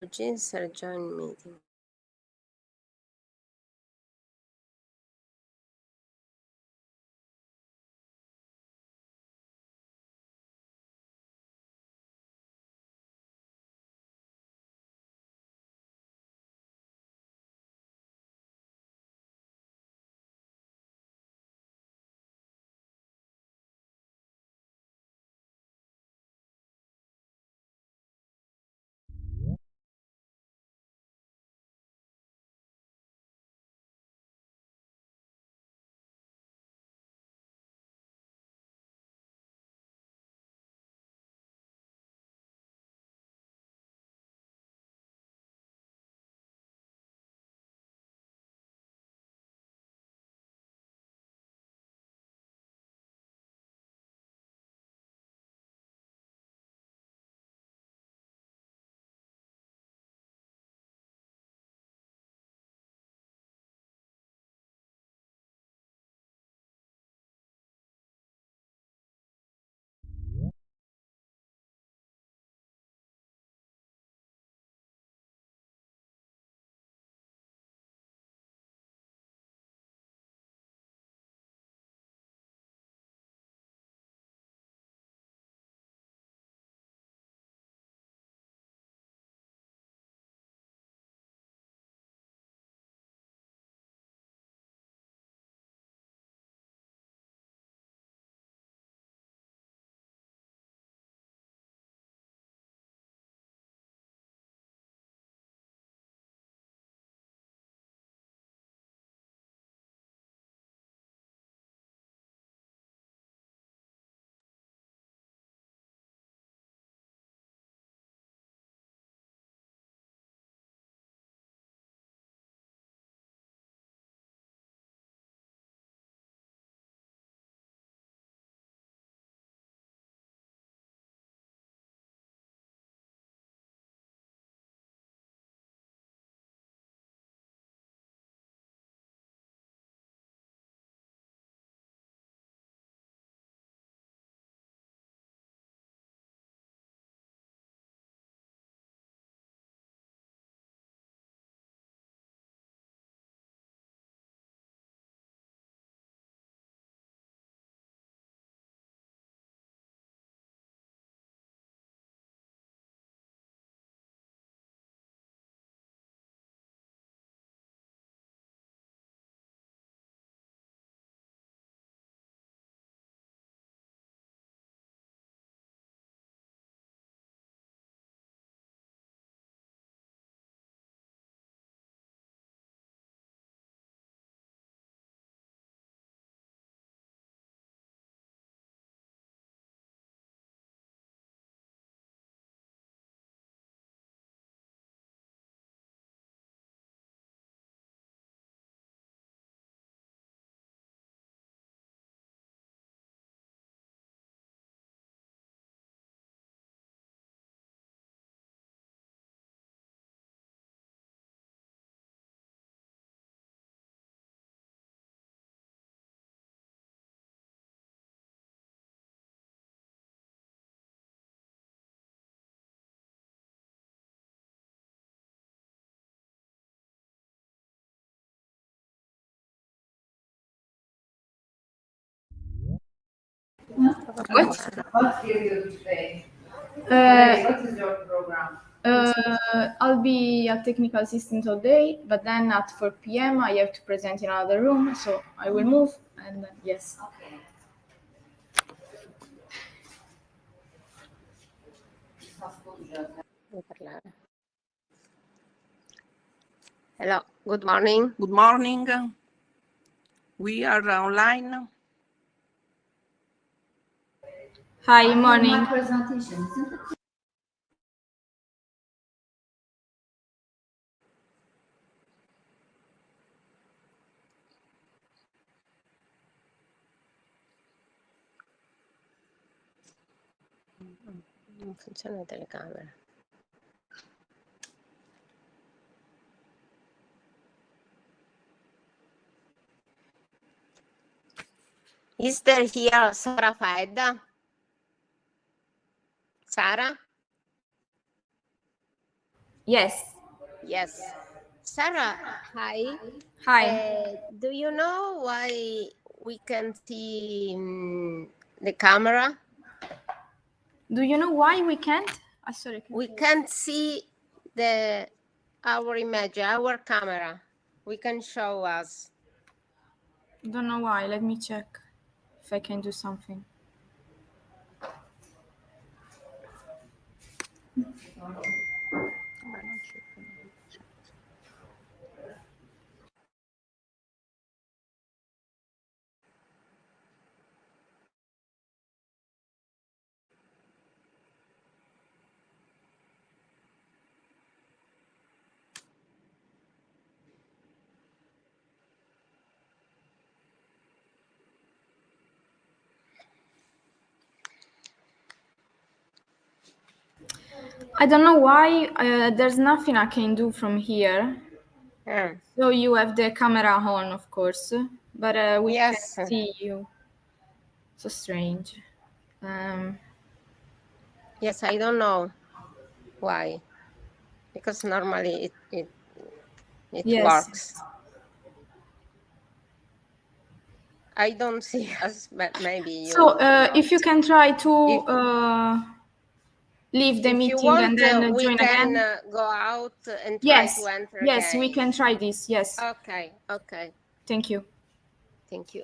Insert join meeting. What will you do today? What is your program? I'll be a technical assistant all day, but then at 4 p.m. I have to present in another room, so I will move, and then, yes. Okay. Hello, good morning. Good morning. We are online. Hi, morning. My presentation, isn't it? Non funziona la telecamera. Is there here Sarah Faed? Sarah? Yes. Yes. Sarah, hi. Hi. Do you know why we can see the camera? Do you know why we can't? Sorry. We can't see our image, our camera. We can show us. Don't know why. Let me check if I can do something. Beh, non c'è più. I don't know why. There's nothing I can do from here. Ah, So you have the camera on, of course, but we yes. can see you. So strange. Yes, I don't know why. Because normally it Yes. works. I don't see us, but maybe you. So if you can try to leave the if you meeting want, and then we join can again. go out and try Yes. to enter Yes, again. we can try this. Yes. Okay. Thank you. Thank you.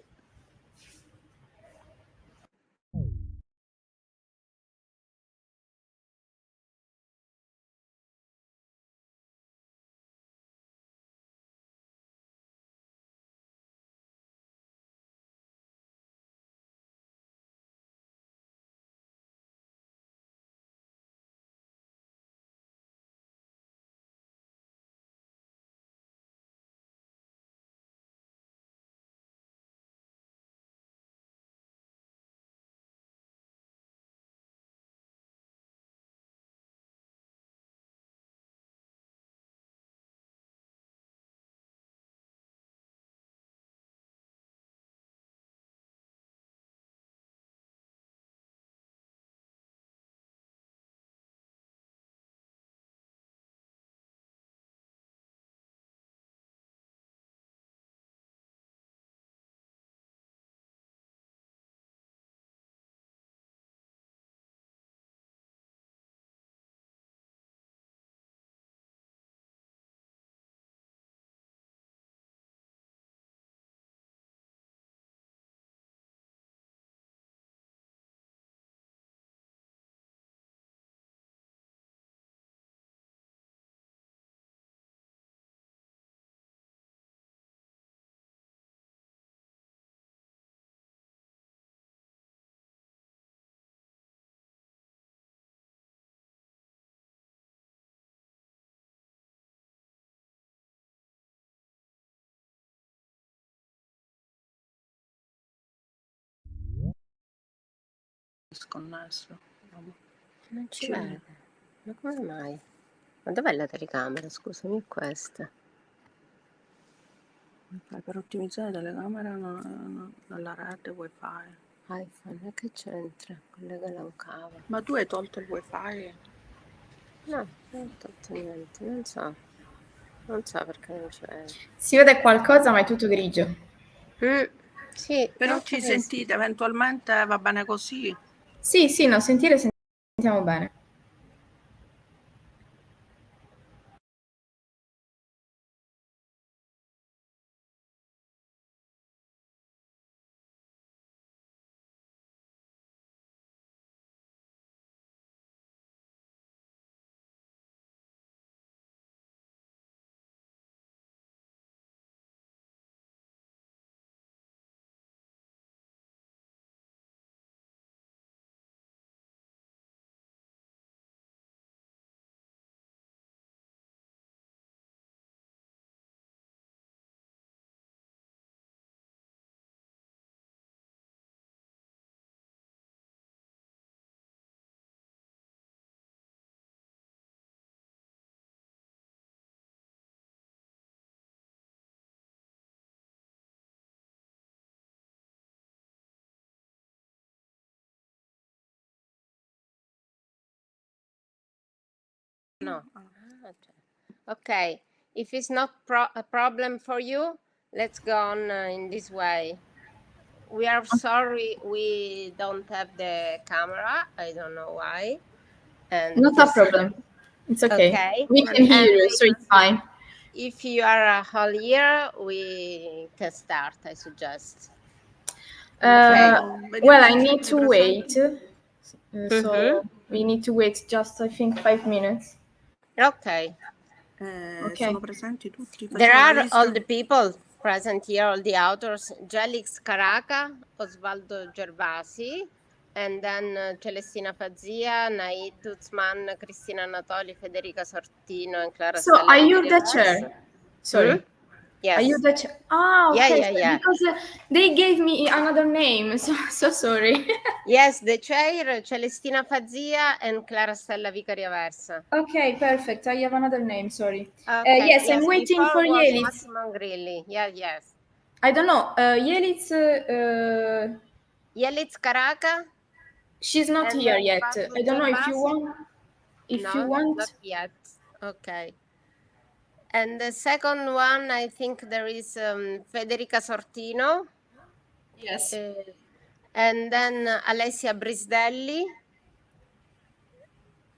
Sconnesso. Non ci vede. Ma come mai? Ma dov'è la telecamera? Scusami, è questa. Per ottimizzare la telecamera nella rete wifi. iPhone, che c'entra? Collegala a un cavo. Ma tu hai tolto il wifi? No, non ho tolto niente, non so. Non so perché non ci vede. Si vede qualcosa, ma è tutto grigio. Sì, Però non ci capisco. sentite, eventualmente va bene così. Sì, no, sentiamo bene. No. Okay, if it's not a problem for you, let's go on in this way. We are sorry we don't have the camera. I don't know why. And Not a problem. It's okay. Okay. We can hear And you, so it's fine. if you are a whole year, we can start, I suggest. Well, I need to wait. Mhm. So we need to wait just, I think, 5 minutes. Okay. Okay. Sono presenti tutti. There Facciamo la are lista. all the people present here, all the authors: Gelix Caraca, Osvaldo Gervasi, and then Celestina Fazia, Naid Utzman, Cristina Anatoli, Federica Sortino, and Clara So Stella are you the Villaversa. chair? Sorry. Yes. Are you the chair? Ah, Yeah, okay. yeah, yeah. Because they gave me another name, so sorry. Yes, the chair, Celestina Fazia and Clara Stella Villaversa. Okay, perfect. I have another name, sorry. Okay, Yes, I'm waiting before for was Yelitz. Massimo Grilli. Yeah, yes. I don't know. Yelitz, Yelitz Caraca. she's not And here then yet. Osvaldo I don't know if you Gervasi? want. If you want. Not yet. Okay. And the second one, I think there is Federica Sortino. Yes. And then Alessia Brisdelli.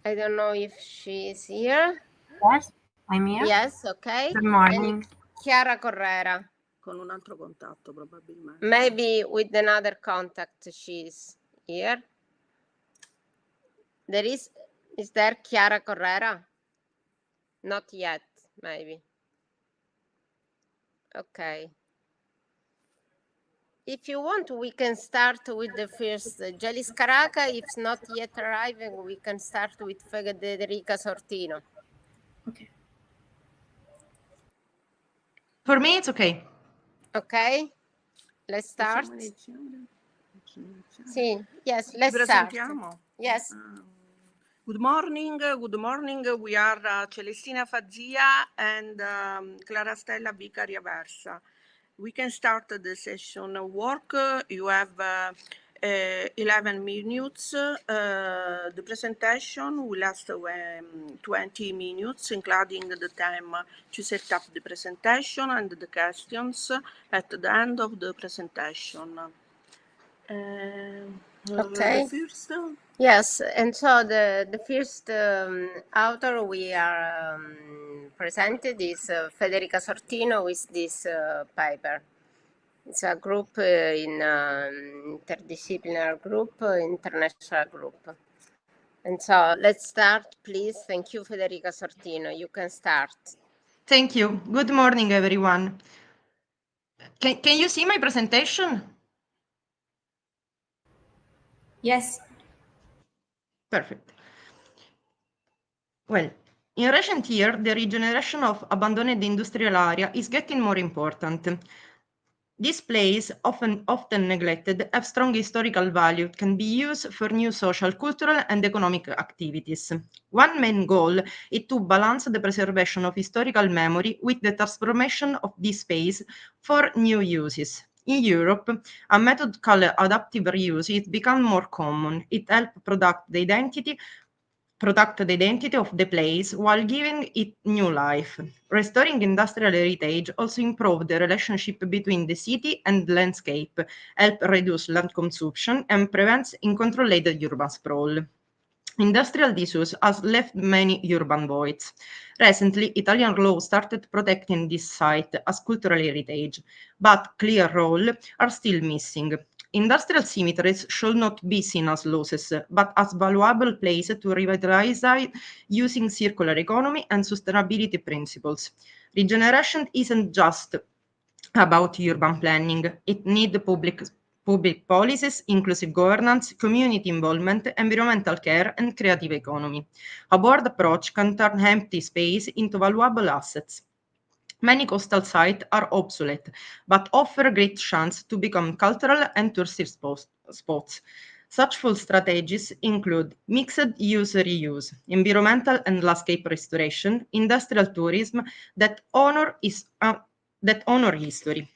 I don't know if she is here. Yes, I'm here. Yes, okay. Good morning. And Chiara Correra. Con un altro contatto, probabilmente. Maybe with another contact she's here. Is there Chiara Correra? Not yet, maybe. Okay. If you want, we can start with the first Gelis Caraca. If not yet arriving, we can start with Federica Sortino. Okay. For me, it's okay. Okay, let's start. Possiamo iniziare? Sì, yes, let's Ci start. presentiamo? Yes. Good morning. Good morning. We are Celestina Fazia and Clara Stella Vicaria Versa. We can start the session work. You have 11 minutes. The presentation will last 20 minutes, including the time to set up the presentation and the questions at the end of the presentation. Okay. The first. Yes, and so the first author we are presented is Federica Sortino with this paper. It's a group in interdisciplinary group, international group. And so let's start, please. Thank you, Federica Sortino. You can start. Thank you. Good morning, everyone. Can you see my presentation? Yes. Perfect. Well, in recent years, the regeneration of abandoned industrial area is getting more important. These places, often neglected, have strong historical value, can be used for new social, cultural, and economic activities. One main goal is to balance the preservation of historical memory with the transformation of this space for new uses. In Europe, a method called adaptive reuse has become more common. It helps protect the identity of the place while giving it new life. Restoring industrial heritage also improves the relationship between the city and landscape, help reduce land consumption, and prevents uncontrolled urban sprawl. Industrial disuse has left many urban voids. Recently, Italian law started protecting this site as cultural heritage, but clear rules are still missing. Industrial cemeteries should not be seen as losses, but as valuable places to revitalize using circular economy and sustainability principles. Regeneration isn't just about urban planning. It needs public policies, inclusive governance, community involvement, environmental care, and creative economy. A board approach can turn empty space into valuable assets. Many coastal sites are obsolete, but offer a great chance to become cultural and touristic spots. Such full strategies include mixed use reuse, environmental and landscape restoration, industrial tourism that honor history.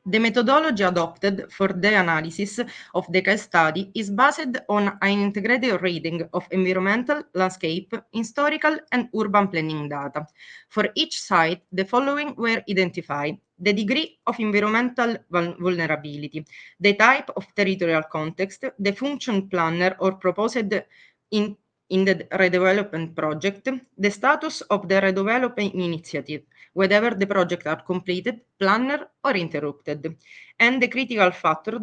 The methodology adopted for the analysis of the case study is based on an integrated reading of environmental, landscape, historical, and urban planning data. For each site, the following were identified: the degree of environmental vulnerability, the type of territorial context, the function planner or proposed in the redevelopment project, the status of the redevelopment initiative, whether the projects are completed, planned, or interrupted, and the critical factor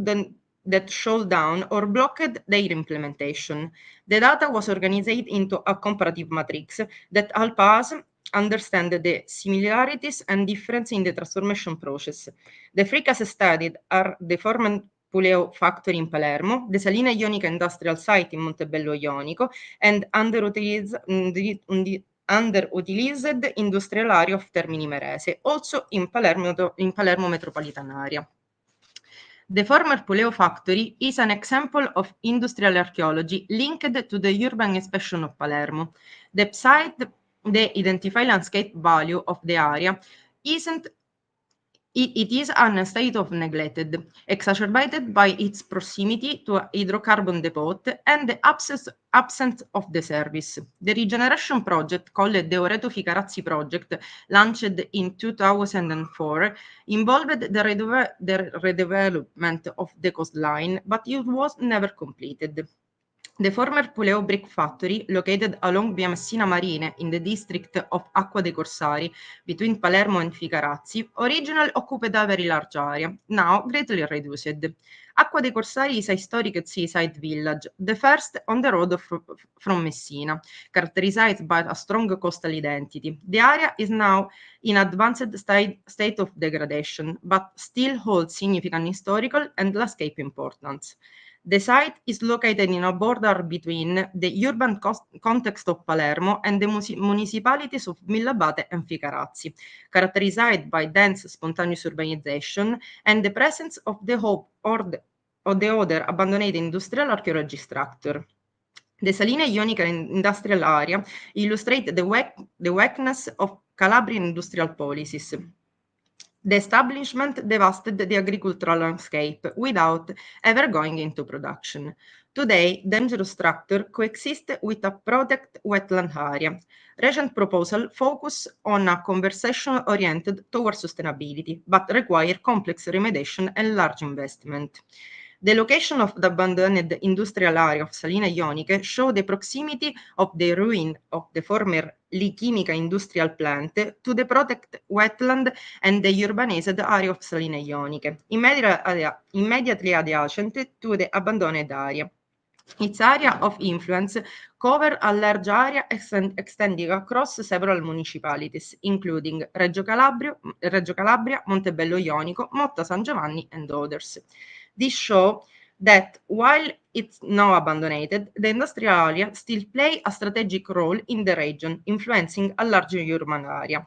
that shut down or blocked their implementation. The data was organized into a comparative matrix that helps us understand the similarities and difference in the transformation process. The three case studies are the former Puleo factory in Palermo, the Salina Ionica industrial site in Montebello Ionico, and underutilized industrial area of Termini Imerese, also in Palermo metropolitan area. The former Puleo factory is an example of industrial archaeology linked to the urban expansion of Palermo. Beside the identified landscape value of the area, it is a state of neglected, exacerbated by its proximity to a hydrocarbon depot and the absence of the service. The regeneration project, called the Oreto Ficarazzi project, launched in 2004, involved the redevelopment of the coastline, but it was never completed. The former Puleo brick factory, located along Via Messina Marine in the district of Acqua dei Corsari, between Palermo and Ficarazzi, originally occupied a very large area, now greatly reduced. Acqua dei Corsari is a historic seaside village, the first on the road from Messina, characterized by a strong coastal identity. The area is now in advanced state of degradation, but still holds significant historical and landscape importance. The site is located in a border between the urban context of Palermo and the municipalities of Villabate and Ficarazzi, characterized by dense spontaneous urbanization and the presence of the other abandoned industrial archaeology structure. The Salina Ionica industrial area illustrates the weakness of Calabrian industrial policies. The establishment devastated the agricultural landscape without ever going into production. Today, dangerous structure coexist with a protected wetland area. Recent proposals focus on a conversation oriented towards sustainability, but require complex remediation and large investment. The location of the abandoned industrial area of Salina Ioniche show the proximity of the ruin of the former Lichimica industrial plant to the protected wetland and the urbanized area of Salina Ioniche, immediately adjacent to the abandoned area. Its area of influence covers a large area extending across several municipalities, including Reggio Calabria, Montebello Ionico, Motta San Giovanni, and others. This shows that while it's now abandoned, the industrial area still plays a strategic role in the region, influencing a larger urban area.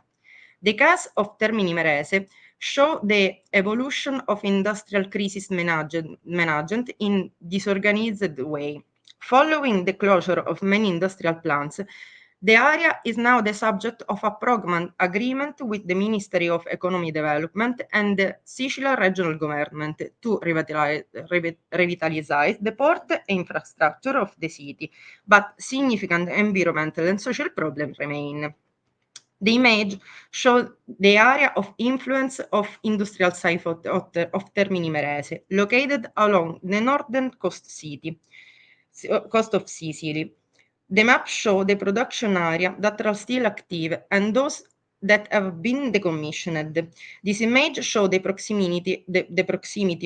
The case of Termini Imerese show the evolution of industrial crisis management in disorganized way. Following the closure of many industrial plants, the area is now the subject of a program agreement with the Ministry of Economic Development and the Sicilian regional government to revitalize the port infrastructure of the city, but significant environmental and social problems remain. The image shows the area of influence of industrial site of Termini Imerese, located along the northern coast of Sicily. The map shows the production area that are still active and those that have been decommissioned. This image shows the proximity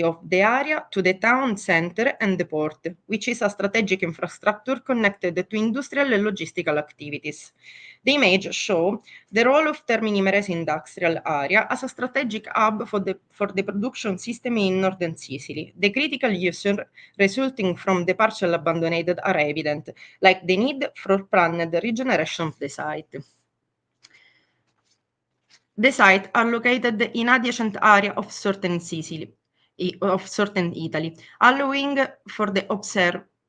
of the area to the town center and the port, which is a strategic infrastructure connected to industrial and logistical activities. The image shows the role of Termini Imerese industrial area as a strategic hub for the production system in northern Sicily. The critical uses resulting from the partial abandoned are evident, like the need for planned regeneration of the site. The sites are located in adjacent area of southern Italy, allowing for the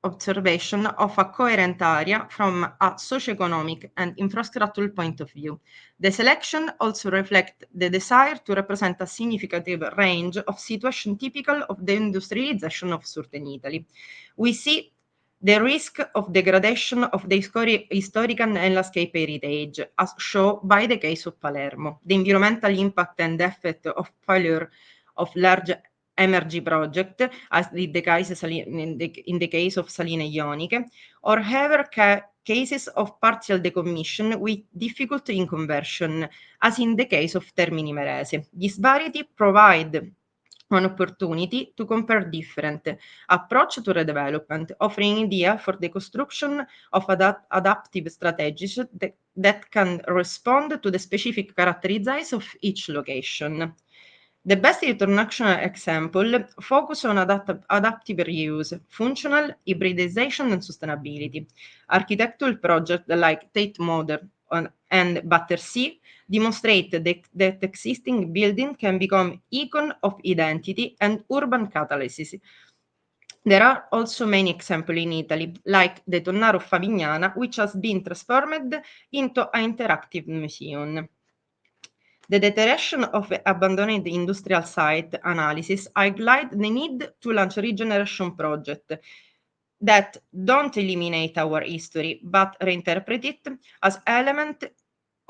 observation of a coherent area from a socioeconomic and infrastructural point of view. The selection also reflects the desire to represent a significant range of situations typical of the industrialization of Southern Italy. We see the risk of degradation of the historical and landscape heritage, as shown by the case of Palermo, the environmental impact and effect of failure of large energy project, as in the case of Saline Ioniche, or however cases of partial decommission with difficulty in conversion, as in the case of Termini Imerese. This variety provide an opportunity to compare different approach to redevelopment, offering idea for the construction of adaptive strategies that can respond to the specific characteristics of each location. The best international example focus on adaptive reuse, functional hybridization and sustainability. Architectural projects like Tate Modern and Battersea demonstrate that existing building can become icon of identity and urban catalysis. There are also many examples in Italy, like the Tonnaro Favignana, which has been transformed into an interactive museum. The deterioration of abandoned industrial site analysis highlight the need to launch regeneration projects that don't eliminate our history, but reinterpret it as element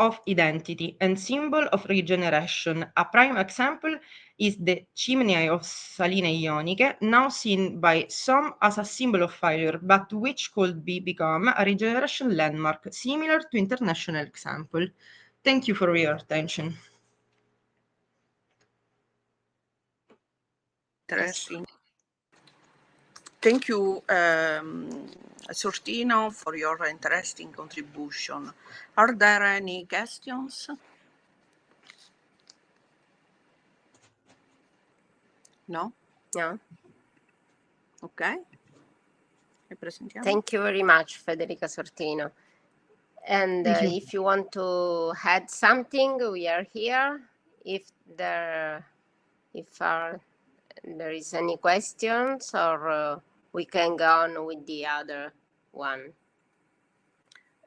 of identity and symbol of regeneration. A prime example is the chimney of Saline Ioniche, now seen by some as a symbol of failure, but which could become a regeneration landmark, similar to international example. Thank you for your attention. Interesting. Thank you, Sortino, for your interesting contribution. Are there any questions? No? No? Okay. Thank you very much, Federica Sortino. And if you want to add something, we are here. If there is any questions, or we can go on with the other one.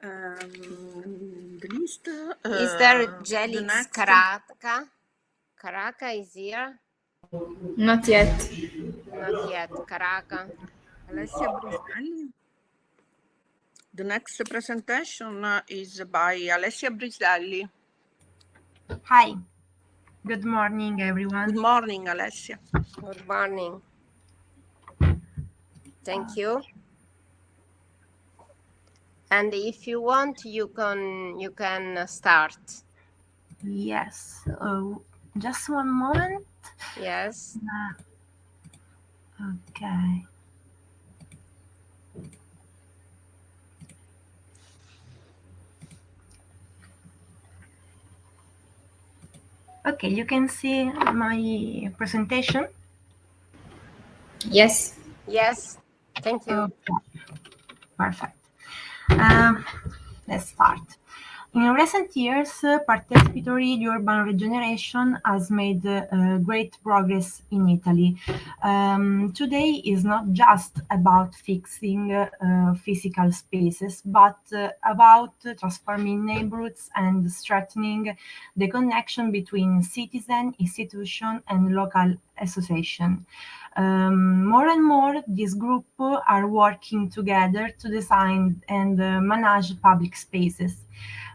The list. Is there Jelix Caraca? Caraca is here? Not yet. Not yet. Caraca. Alessia Brisdelli. The next presentation is by Alessia Brisdelli. Hi. Good morning, everyone. Good morning, Alessia. Good morning. Thank you. And if you want, you can start. Yes. Just one moment. Yes. Okay. Okay, you can see my presentation. Yes. Yes. Thank you. Okay. Perfect. Let's start. In recent years, participatory urban regeneration has made great progress in Italy. Today is not just about fixing physical spaces, but about transforming neighborhoods and strengthening the connection between citizen, institution, and local association. More and more, these groups are working together to design and manage public spaces.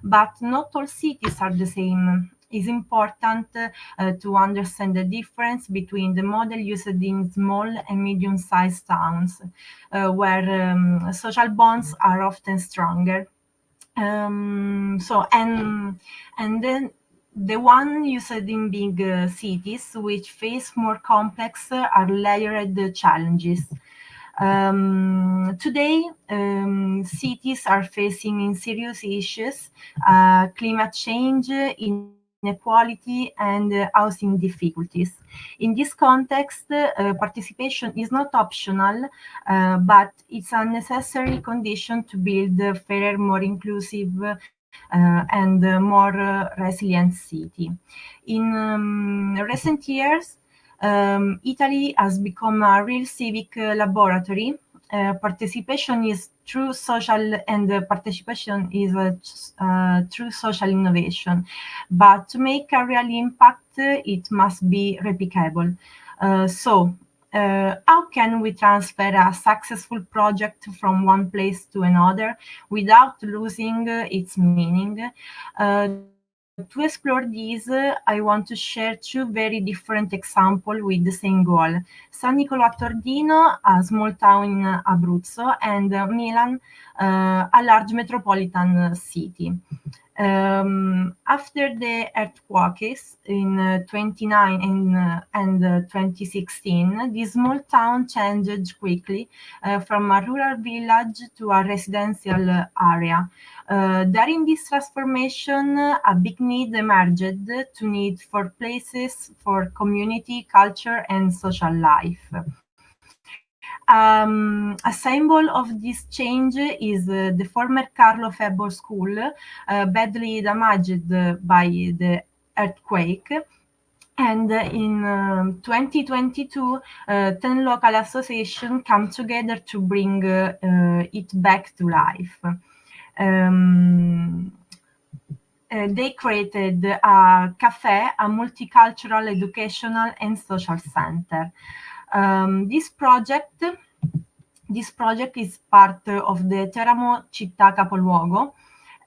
But not all cities are the same. It's important to understand the difference between the model used in small and medium-sized towns, where social bonds are often stronger. And then the one used in big cities, which face more complex are layered challenges. Today, cities are facing serious issues, climate change, inequality, and housing difficulties. In this context, participation is not optional, but it's a necessary condition to build a fairer, more inclusive, and more resilient city. In recent years, Italy has become a real civic laboratory. participation is true social, and participation is true social innovation. But to make a real impact, it must be replicable. How can we transfer a successful project from one place to another without losing its meaning? To explore these, I want to share two very different examples with the same goal. San Nicolò a Tordino, a small town in Abruzzo, and Milan, a large metropolitan city. After the earthquakes in 29 and 2016, this small town changed quickly from a rural village to a residential area. During this transformation, a big need emerged to need for places for community, culture, and social life. A symbol of this change is the former Carlo Febbo School, badly damaged by the earthquake. And in 2022, 10 local associations come together to bring it back to life. They created a cafe, a multicultural, educational, and social center. This project is part of the Teramo Città Capoluogo,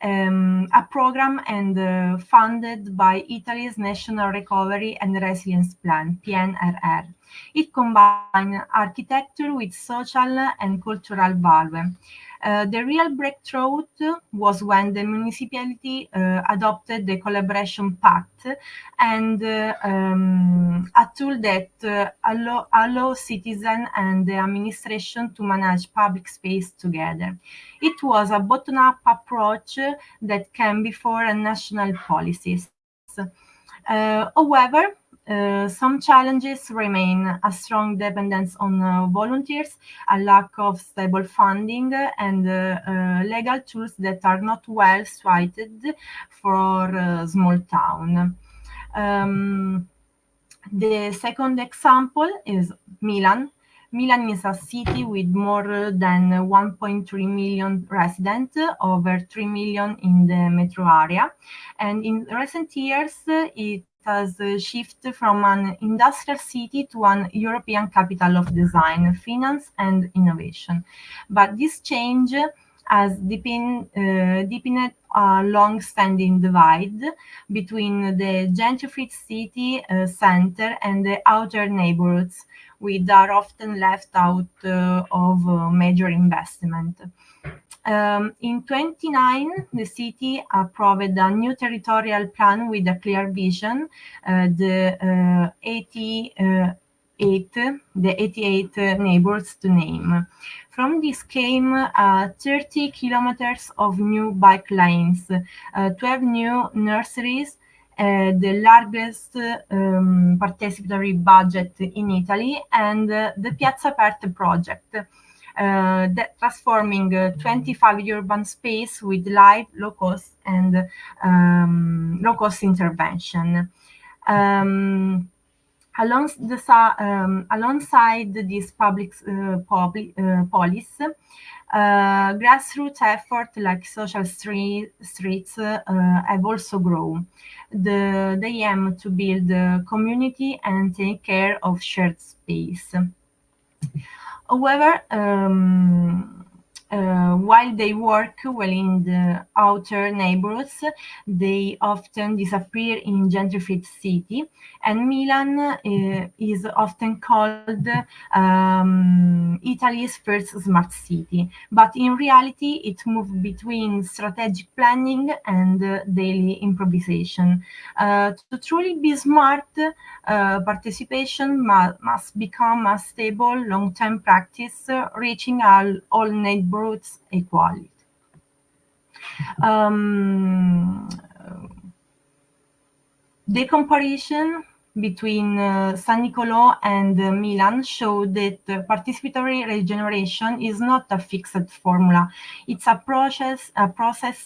a program and funded by Italy's National Recovery and Resilience Plan, PNRR. It combines architecture with social and cultural value. The real breakthrough was when the municipality adopted the Collaboration Pact, and a tool that allows citizens and the administration to manage public space together. It was a bottom-up approach that came before national policies. However, some challenges remain: a strong dependence on volunteers, a lack of stable funding, and legal tools that are not well suited for a small town. The second example is Milan. Milan is a city with more than 1.3 million residents, over 3 million in the metro area. And in recent years, it has shifted from an industrial city to an European capital of design, finance, and innovation. But this change has deepened a long-standing divide between the gentrified city center and the outer neighborhoods, which are often left out of major investment. In 2019, the city approved a new territorial plan with a clear vision, the 88 neighborhoods to name. From this came 30 kilometers of new bike lanes, 12 new nurseries, the largest participatory budget in Italy, and the Piazza Aperte project, that transforming 25 urban space with live, low-cost, and low-cost intervention. Alongside this public policy, grassroots efforts like social streets have also grown. They aim to build community and take care of shared space. However, while they work well in the outer neighborhoods, they often disappear in gentrified city, and Milan is often called Italy's first smart city. But in reality, it moved between strategic planning and daily improvisation. To truly be smart, participation must become a stable, long-term practice, reaching all neighborhoods equality. The comparison between San Nicolò and Milan showed that participatory regeneration is not a fixed formula. It's a process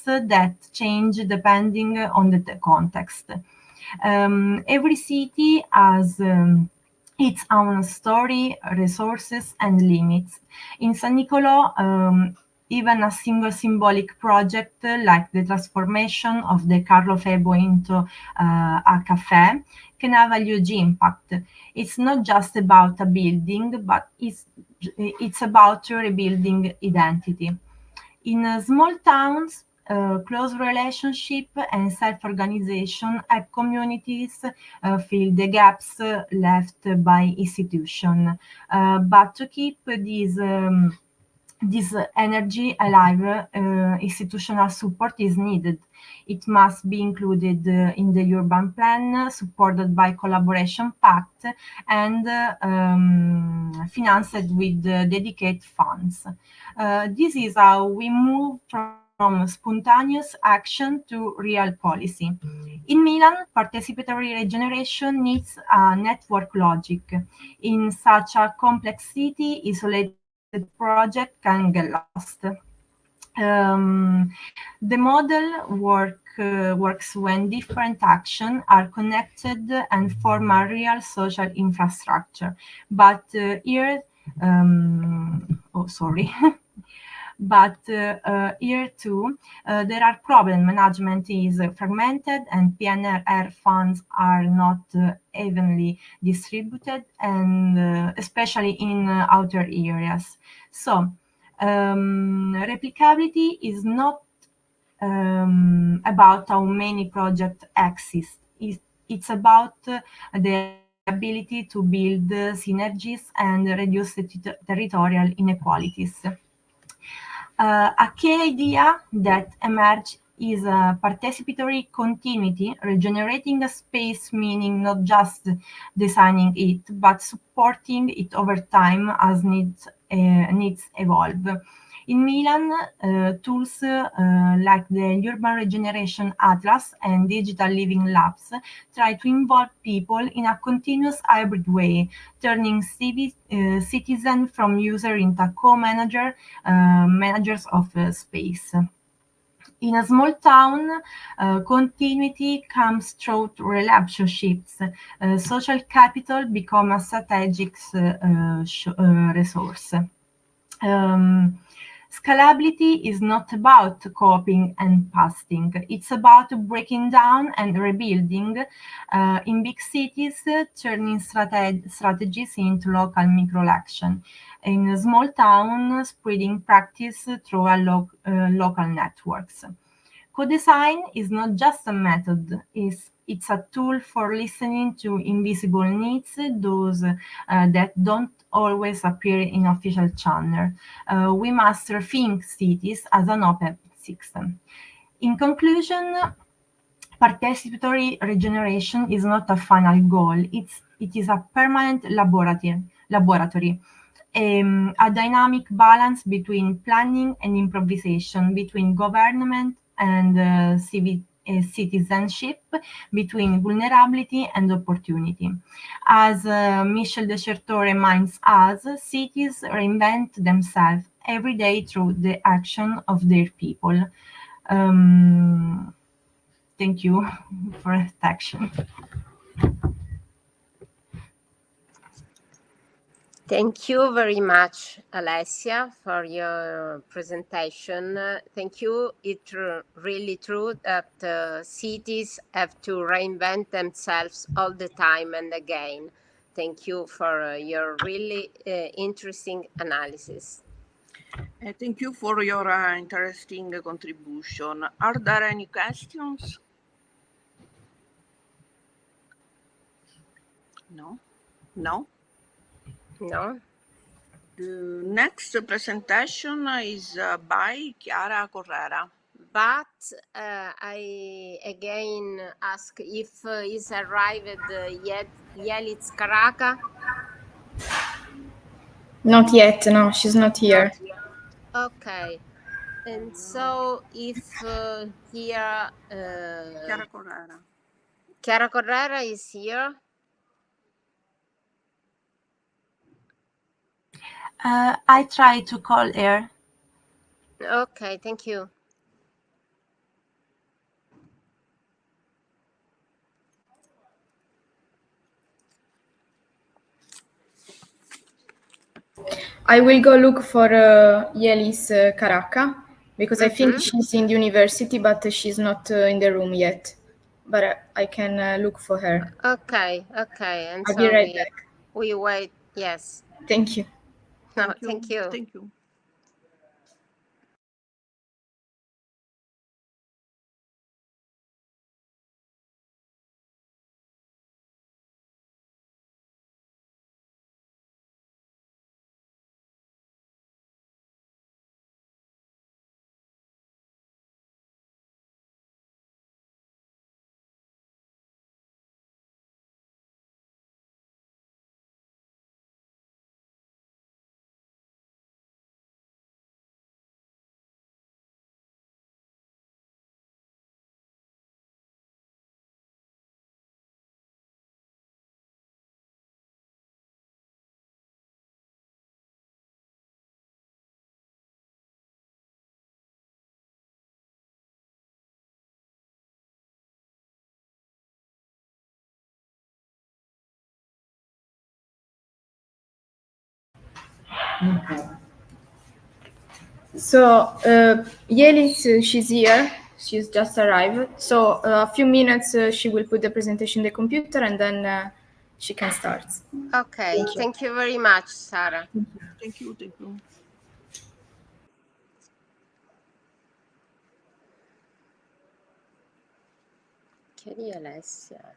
that changes depending on the context. Every city has its own story, resources, and limits. In San Niccolò, even a single symbolic project like the transformation of the Carlo Febo into a cafe can have a huge impact. It's not just about a building, but it's about rebuilding identity. In small towns, close relationship and self-organization help communities fill the gaps left by institution. But to keep this energy alive, institutional support is needed. It must be included in the urban plan, supported by collaboration pact, and financed with dedicated funds. This is how we move from spontaneous action to real policy. In Milan, participatory regeneration needs a network logic. In such a complex city, isolated project can get lost. The model works when different actions are connected and form a real social infrastructure. But here, oh, sorry. But here too, there are problems. Management is fragmented and PNR funds are not evenly distributed, and especially in outer areas. So replicability is not about how many projects exist. It's about the ability to build synergies and reduce the territorial inequalities. A key idea that emerged is a participatory continuity, regenerating a space, meaning not just designing it, but supporting it over time as needs evolve. In Milan, tools like the Urban Regeneration Atlas and Digital Living Labs try to involve people in a continuous hybrid way, turning citizens from user into managers of space. In a small town, continuity comes through relationships. Social capital becomes a strategic resource. Scalability is not about copying and pasting. It's about breaking down and rebuilding. In big cities, turning strategies into local micro-action. In a small town, spreading practice through local networks. Co-design is not just a method, it's a tool for listening to invisible needs, those that don't always appear in official channel. We must rethink cities as an open system. In conclusion, participatory regeneration is not a final goal. It is a permanent laboratory. A dynamic balance between planning and improvisation, between government and citizenship, between vulnerability and opportunity. As Michel de Certeau reminds us, cities reinvent themselves every day through the action of their people. Thank you for attention. Thank you very much, Alessia, for your presentation. Thank you. It's really true that cities have to reinvent themselves all the time and again. Thank you for your really interesting analysis. Thank you for your interesting contribution. Are there any questions? No? No? No? The next presentation is by Chiara Correra. But I again ask if is arrived yet Yeliz Karaka. Not yet, no, she's not here. Okay. And so if here Chiara Correra. Chiara Correra is here. I try to call her. Okay, thank you. I will go look for Yelis Caraca because I think she's in the university, but she's not in the room yet. But I can look for her. Okay, okay. And I'll so be right back. we wait. Yes. Thank you. No, thank you. Thank you. So Yelis, she's here. She's just arrived. So a few minutes, she will put the presentation in the computer, and then she can start. Okay. Thank you very much, Sara. Thank you. Thank you. Chiedi a Alessia.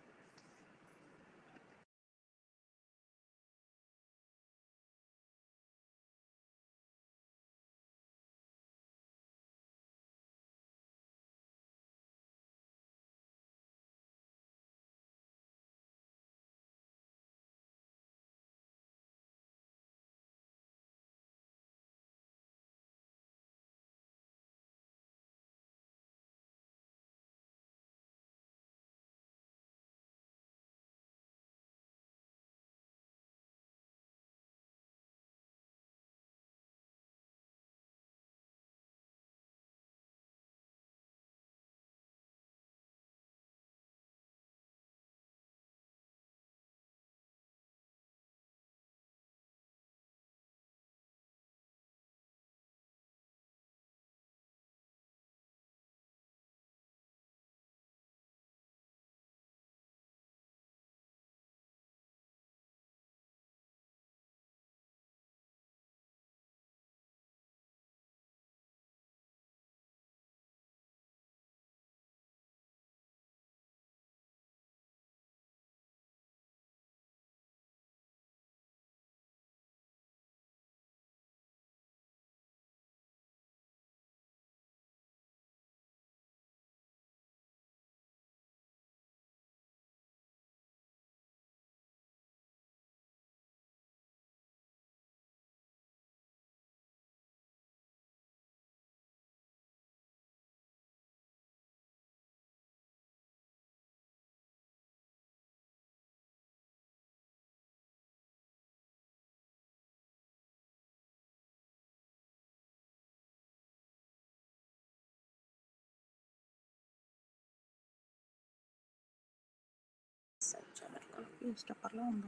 Sta parlando.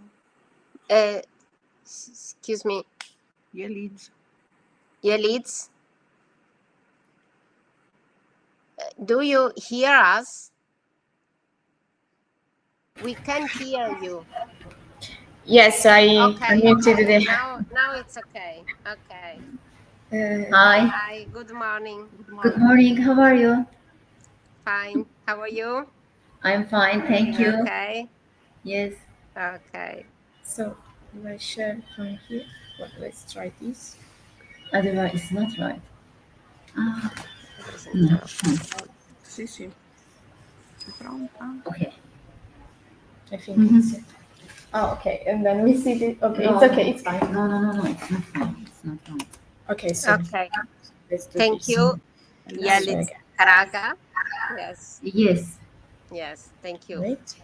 Excuse me. Yeliz. Yeliz? Do you hear us? We can't hear you. Yes, I Okay, muted okay. the. Now it's okay. Okay. Hi, Hi, good morning. good morning. How are you? Fine. How are you? I'm fine, thank you. Okay. Yes. Okay. So do I share from here? Well, let's try this. Otherwise, it's not right. Sì, sì. È pronta? Okay. I think it's. Oh, okay. And then we see the. Okay, No, it's okay. It's fine. No, it's not fine. It's not fine. Okay, so Okay. let's do Thank this. you. Let's Yeliz try again. Caraca. Yes. Yes. Yes. Thank you. Wait.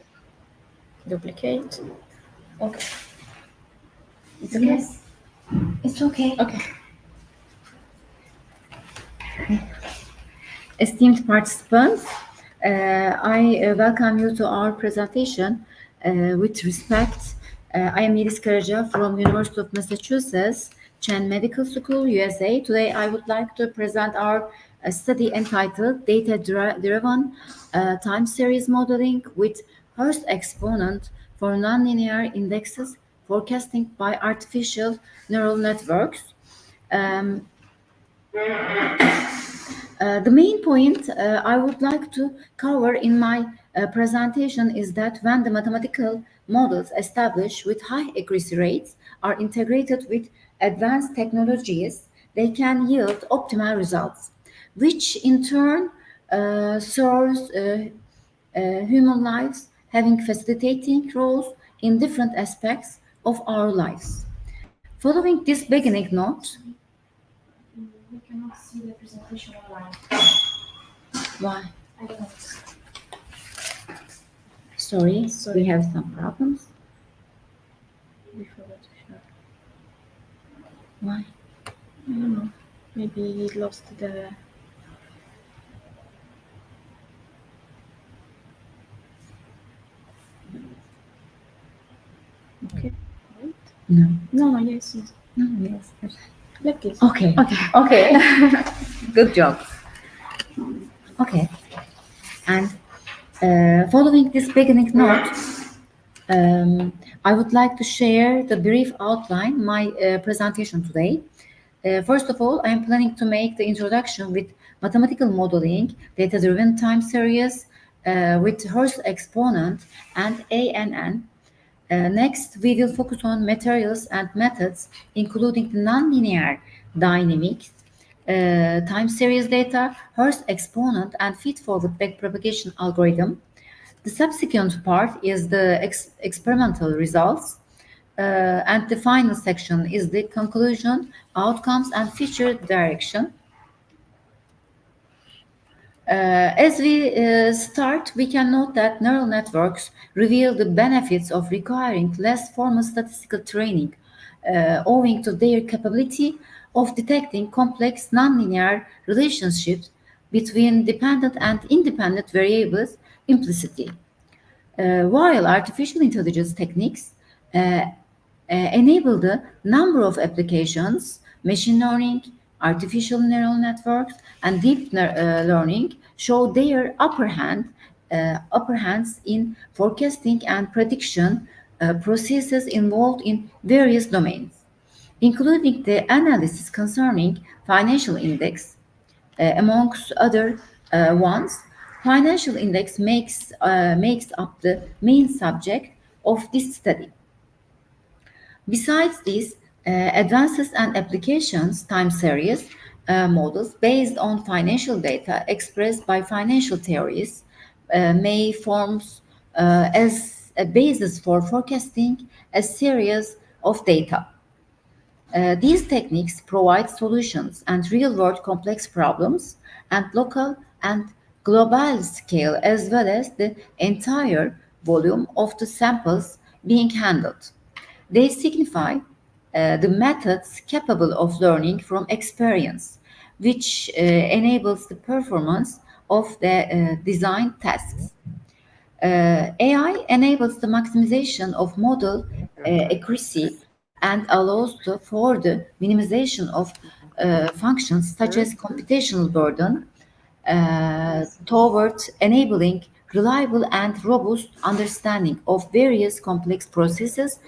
Duplicate. Okay. It's okay. Yes. It's okay. Okay. Esteemed participants, I welcome you to our presentation with respect. I am Iris Karaca from University of Massachusetts, Chen Medical School, USA. Today, I would like to present our study entitled Data-Driven Time Series Modeling with Hurst Exponent for Nonlinear Indexes Forecasting by Artificial Neural Networks. The main point I would like to cover in my presentation is that when the mathematical models established with high accuracy rates are integrated with advanced technologies, they can yield optimal results, which in turn serves human lives, having facilitating roles in different aspects of our lives. Following this beginning note, We cannot see the presentation online. why? I don't know. Sorry, we have some problems. We forgot to share. Why? I don't know. Maybe he lost the. Okay. Right? No. No, yes, yes. No, yes. Like this. Okay. Okay. Good job. Okay. And following this beginning note, I would like to share the brief outline my presentation today. First of all, I am planning to make the introduction with mathematical modeling, data-driven time series with Hurst exponent and ANN. Next, we will focus on materials and methods, including the nonlinear dynamics, time series data, Hurst exponent, and feed-forward backpropagation algorithm. The subsequent part is the experimental results, and the final section is the conclusion, outcomes, and future direction. As we start, we can note that neural networks reveal the benefits of requiring less formal statistical training, owing to their capability of detecting complex nonlinear relationships between dependent and independent variables implicitly. While artificial intelligence techniques enable the number of applications, machine learning, artificial neural networks, and deep learning show their upper hands in forecasting and prediction processes involved in various domains, including the analysis concerning financial index, amongst other ones. Financial index makes up the main subject of this study. Besides these, advances and applications time series models based on financial data expressed by financial theories may form as a basis for forecasting a series of data. These techniques provide solutions and real-world complex problems and local and global scale, as well as the entire volume of the samples being handled. They signify the methods capable of learning from experience, which enables the performance of the design tasks. AI enables the maximization of model accuracy and allows for the minimization of functions such as computational burden toward enabling reliable and robust understanding of various complex processes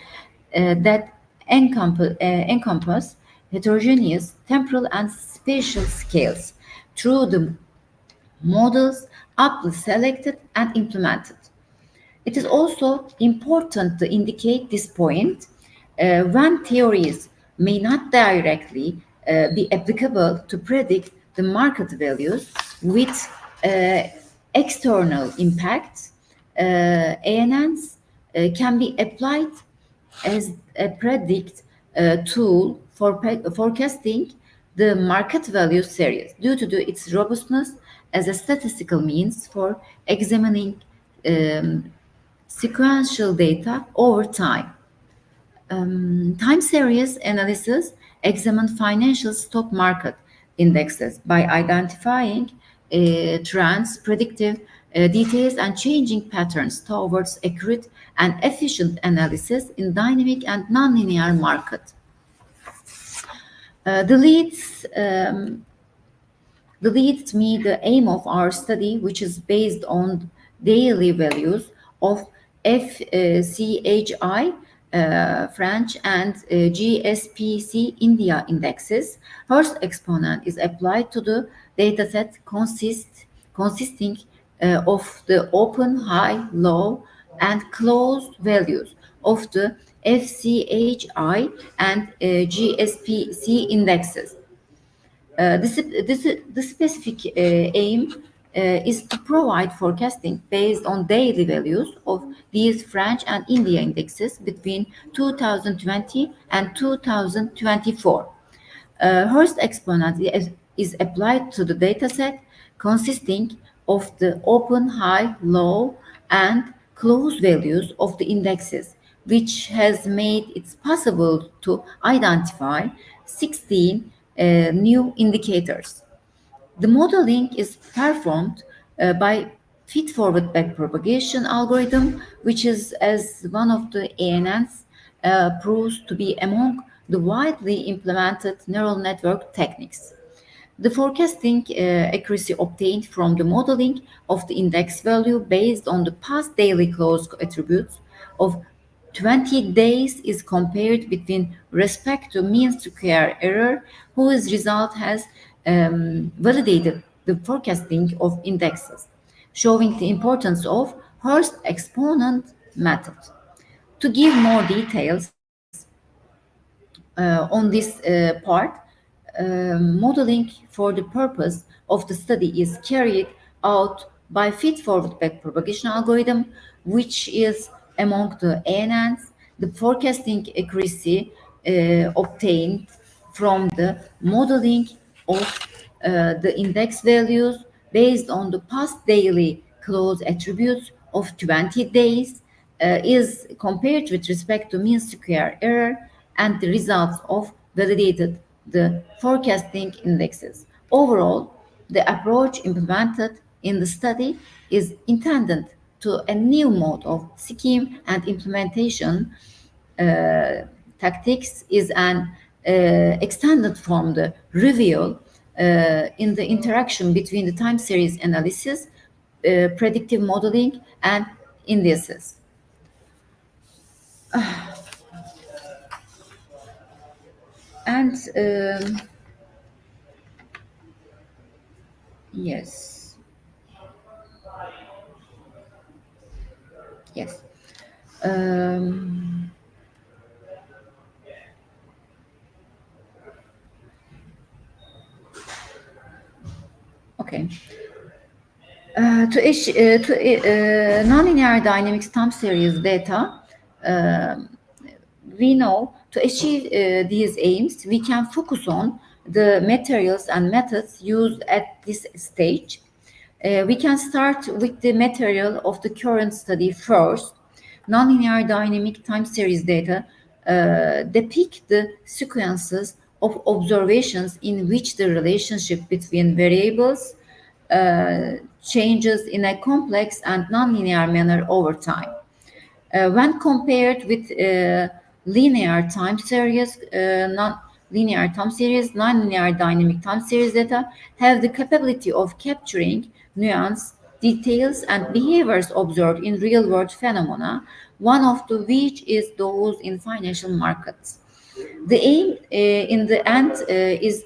that encompass heterogeneous temporal and spatial scales through the models aptly selected and implemented. It is also important to indicate this point when theories may not directly be applicable to predict the market values with external impacts. ANNs can be applied as a predict tool for forecasting the market value series due to its robustness as a statistical means for examining sequential data over time. Time series analysis examine financial stock market indexes by identifying trends, predictive details, and changing patterns towards accurate and efficient analysis in dynamic and nonlinear market. The leads me the aim of our study, which is based on daily values of FCHI French and GSPC India indexes. First exponent is applied to the dataset consisting of the open, high, low, and closed values of the FCHI and GSPC indexes. The specific aim is to provide forecasting based on daily values of these French and India indexes between 2020 and 2024. Hurst exponent is applied to the dataset consisting of the open, high, low, and close values of the indexes, which has made it possible to identify 16 new indicators. The modeling is performed by feed-forward backpropagation algorithm, which is as one of the ANNs proves to be among the widely implemented neural network techniques. The forecasting accuracy obtained from the modeling of the index value based on the past daily close attributes of 20 days is compared between respect to mean square error, whose result has validated the forecasting of indexes, showing the importance of Hurst exponent method. To give more details on this part, modeling for the purpose of the study is carried out by feed-forward backpropagation algorithm, which is among the ANNs. The forecasting accuracy obtained from the modeling of the index values based on the past daily close attributes of 20 days is compared with respect to mean square error and the results of validated the forecasting indexes. Overall, the approach implemented in the study is intended to a new mode of scheme and implementation tactics is an extended from the reveal in the interaction between the time series analysis, predictive modeling, and indices. And yes, yes. Um, okay. To nonlinear dynamics time series data, we know to achieve these aims, we can focus on the materials and methods used at this stage. We can start with the material of the current study first. Nonlinear dynamic time series data depict the sequences of observations in which the relationship between variables changes in a complex and nonlinear manner over time. When compared with linear time series, non-linear time series, nonlinear dynamic time series data have the capability of capturing nuance, details, and behaviors observed in real-world phenomena, one of which is those in financial markets. The aim in the end is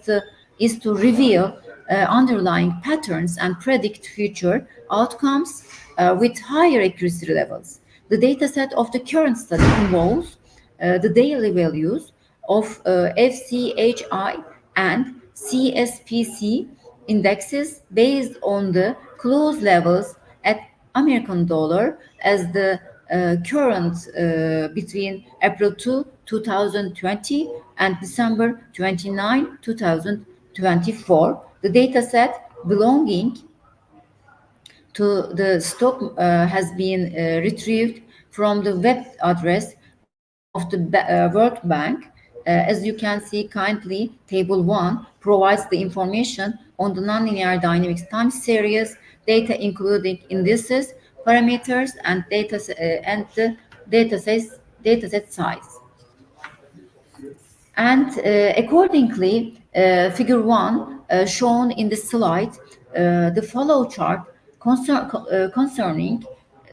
to reveal underlying patterns and predict future outcomes with higher accuracy levels. The dataset of the current study involves the daily values of FCHI and CSPC indexes based on the close levels at American dollar as the current between April 2, 2020 and December 29, 2024. The dataset belonging to the stock has been retrieved from the web address of the World Bank. As you can see kindly, Table 1 provides the information on the nonlinear dynamics time series data including indices, parameters, and the dataset size. And accordingly, figure 1 shown in the slide, the follow chart concerning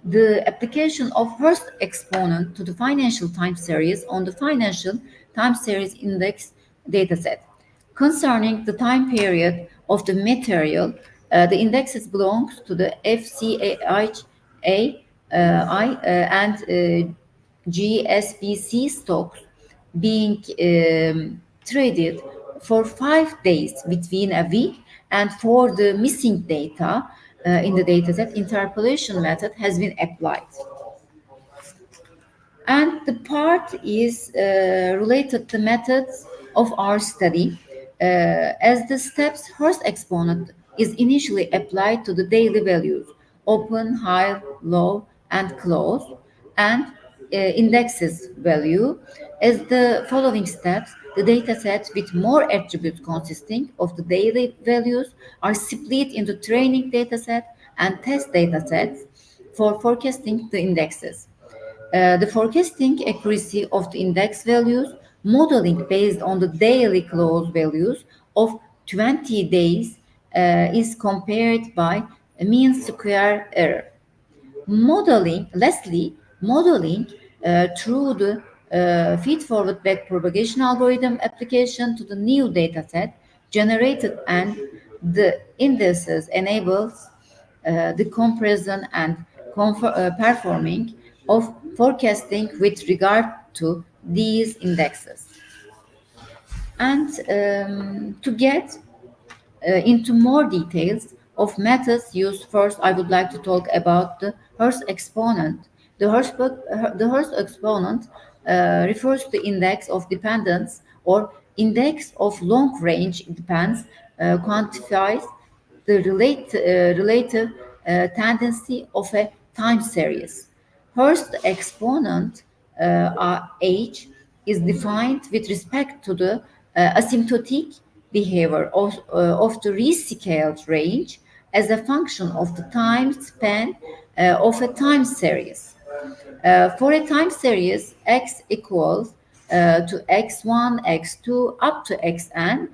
the application of Hurst exponent to the financial time series on the financial time series index dataset. Concerning the time period of the material, the indexes belongs to the and GSBC stocks being traded for 5 days between a week, and for the missing data in the dataset, interpolation method has been applied. And the part is related to methods of our study, as the steps Hurst exponent is initially applied to the daily values open, high, low, and close, and indexes value as the following steps. The data sets with more attributes consisting of the daily values are split into training dataset and test datasets for forecasting the indexes. The forecasting accuracy of the index values, modeling based on the daily close values of 20 days is compared by a mean square error. Lastly, modeling through the feed-forward backpropagation algorithm application to the new dataset generated, and the indices enables the comparison and performing of forecasting with regard to these indexes. And to get into more details of methods used, first I would like to talk about the Hurst exponent. The Hurst exponent refers to the index of dependence or index of long range dependence, quantifies the relative tendency of a time series. Hurst exponent H is defined with respect to the asymptotic behavior of the rescaled range as a function of the time span of a time series. For a time series, x equals to x1, x2, up to xn,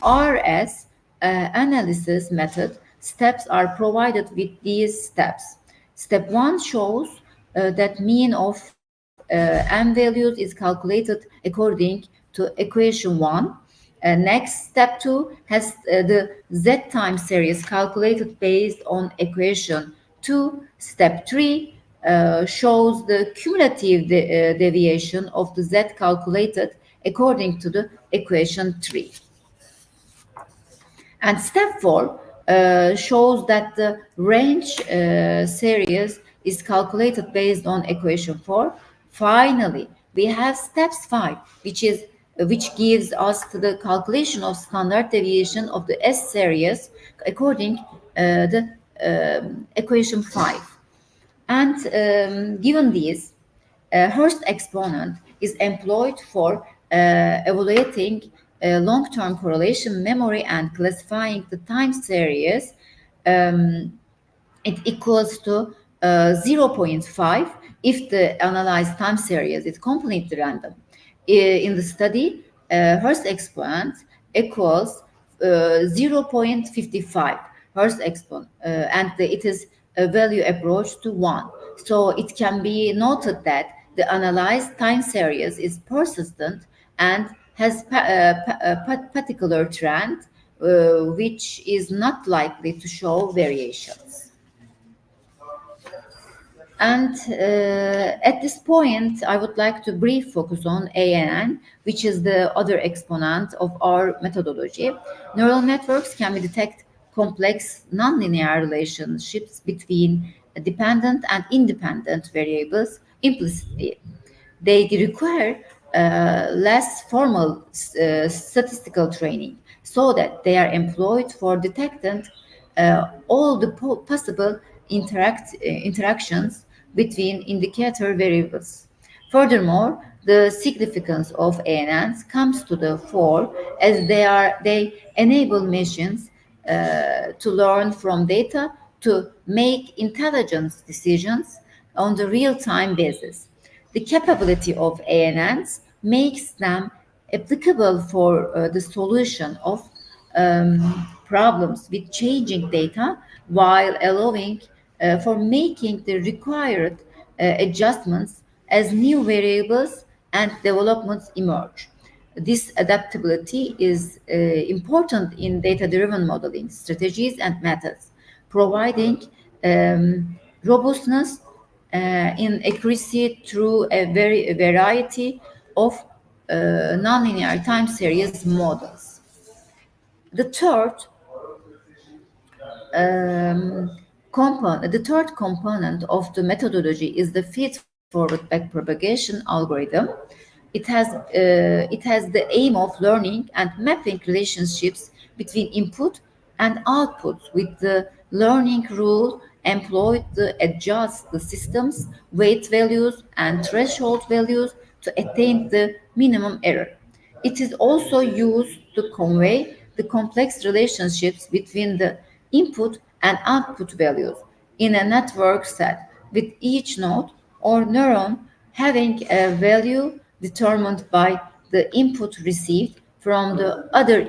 RS analysis method steps are provided with these steps. Step 1 shows that mean of m values is calculated according to equation 1. Next, step 2 has the z time series calculated based on equation 2. Step 3 shows the cumulative deviation of the z calculated according to the equation 3. And step 4 shows that the range series is calculated based on equation 4. Finally, we have steps 5, which gives us the calculation of standard deviation of the S series according the equation 5. And given these, Hurst exponent is employed for evaluating long-term correlation memory and classifying the time series. It equals to 0.5 if the analyzed time series is completely random. In the study, Hurst exponent equals 0.55 Hurst exponent, and it is a value approach to 1. So it can be noted that the analyzed time series is persistent and has a particular trend, which is not likely to show variations. And at this point, I would like to brief focus on ANN, which is the other exponent of our methodology. Neural networks can detect complex nonlinear relationships between dependent and independent variables implicitly. They require less formal statistical training, so that they are employed for detecting all the possible interactions between indicator variables. Furthermore, the significance of ANNs comes to the fore as they enable machines to learn from data to make intelligent decisions on the real-time basis. The capability of ANNs makes them applicable for the solution of problems with changing data while allowing for making the required adjustments as new variables and developments emerge. This adaptability is important in data-driven modeling strategies and methods, providing robustness in accuracy through a variety of nonlinear time series models. The third the third component of the methodology is the feed-forward backpropagation algorithm. It has the aim of learning and mapping relationships between input and output with the learning rule employed to adjust the system's weight values and threshold values to attain the minimum error. It is also used to convey the complex relationships between the input and output values in a network set, with each node or neuron having a value determined by the input received from the other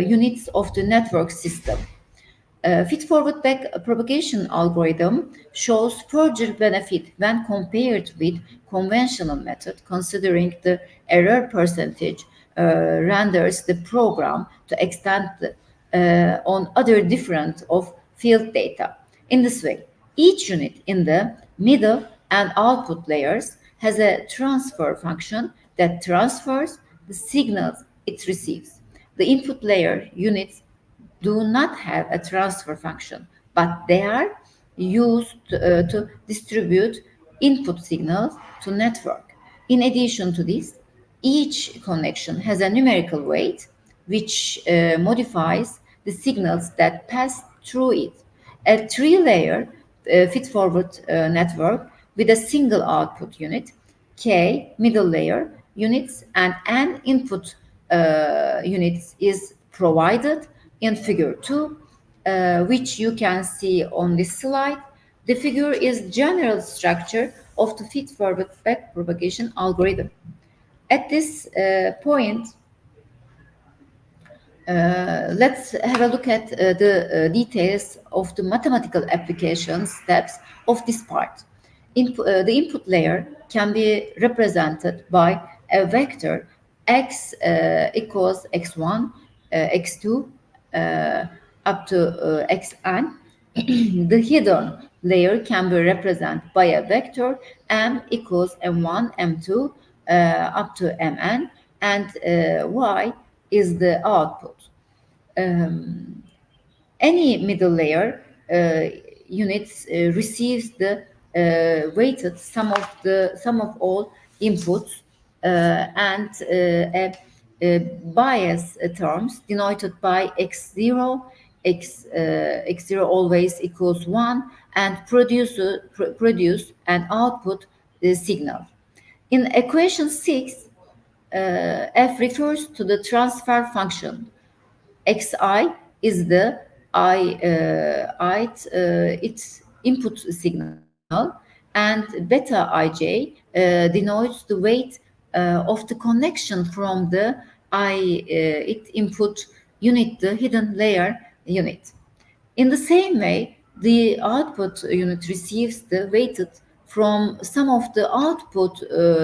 units of the network system. Feed-forward backpropagation algorithm shows further benefit when compared with conventional method, considering the error percentage renders the program to extend on other different of field data. In this way, each unit in the middle and output layers has a transfer function that transfers the signals it receives. The input layer units do not have a transfer function, but they are used to distribute input signals to network. In addition to this, each connection has a numerical weight which modifies the signals that pass through it. A three-layer feed-forward network with a single output unit, K middle layer units, and N input units is provided in figure 2, which you can see on this slide. The figure is general structure of the feed-forward backpropagation algorithm. At this point, let's have a look at the details of the mathematical application steps of this part. The input layer can be represented by a vector x equals x1, x2, up to xn. The hidden layer can be represented by a vector m equals m1, m2, up to mn, and y is the output. Any middle layer units receives the weighted sum of all inputs and a bias terms denoted by x0, x0 always equals 1, and produce an output signal. In equation 6, f refers to the transfer function. Xi is the its input signal, and beta ij denotes the weight of the connection from the it input unit, the hidden layer unit. In the same way, the output unit receives the weighted from some of the output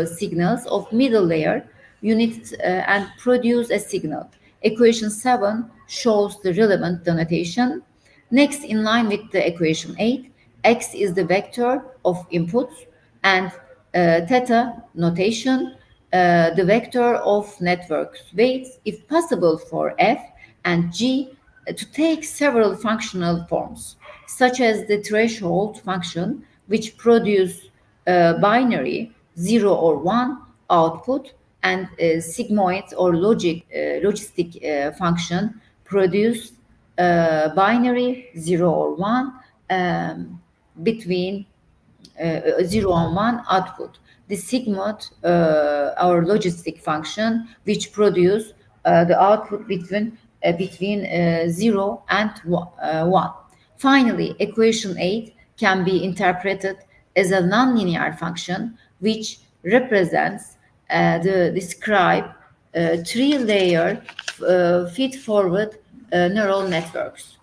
signals of middle layer units and produce a signal. Equation 7 shows the relevant denotation. Next, in line with the equation 8, x is the vector of inputs, and theta notation, the vector of network weights, if possible for f, and g to take several functional forms, such as the threshold function, which produce binary 0 or 1 output, and sigmoid or logistic function produce binary 0 or 1 between 0 and 1 output. The sigmoid, our logistic function, which produce the output between 0 and 1. Finally, equation 8 can be interpreted as a nonlinear function which represents describe three-layer feed-forward neural networks.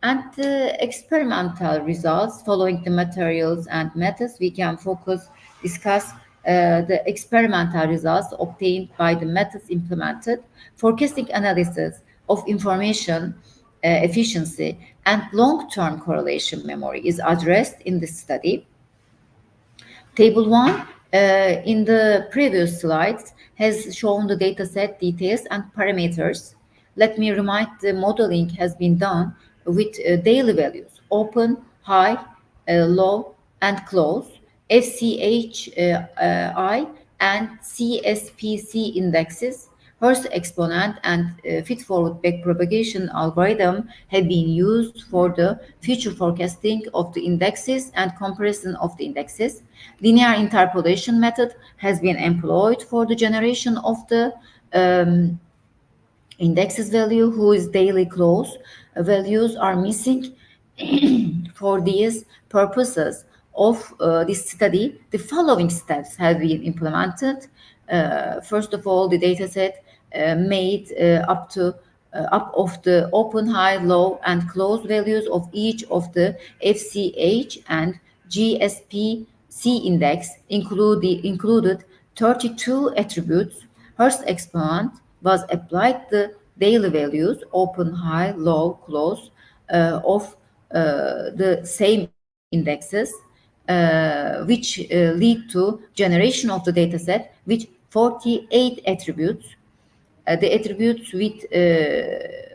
And the experimental results following the materials and methods, we can discuss the experimental results obtained by the methods implemented, forecasting analysis of information efficiency, and long-term correlation memory is addressed in this study. Table 1 in the previous slides has shown the dataset details and parameters. Let me remind the modeling has been done with daily values, open, high, low, and close, FCHI and CSPC indexes. Hurst exponent and feed-forward backpropagation algorithm have been used for the future forecasting of the indexes and comparison of the indexes. Linear interpolation method has been employed for the generation of the indexes value whose daily close values are missing. For these purposes of this study, the following steps have been implemented. First of all, the dataset made up of the open, high, low, and close values of each of the FCH and GSPC index included 32 attributes. Hurst exponent was applied the daily values, open, high, low, close, of the same indexes, which lead to generation of the dataset with 48 attributes. The attributes with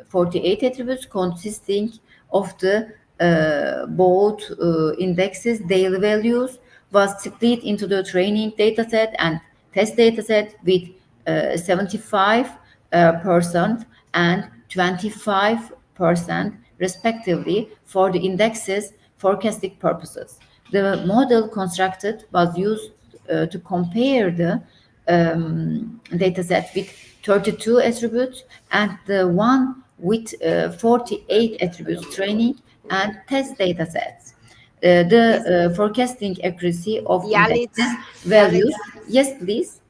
48 attributes consisting of the both indexes daily values was split into the training dataset and test dataset with 75% and 25% respectively for the indexes forecasting purposes. The model constructed was used to compare the dataset with 32 attributes and the one with 48 attributes training and test datasets. The forecasting accuracy of indexes values. Yes, please.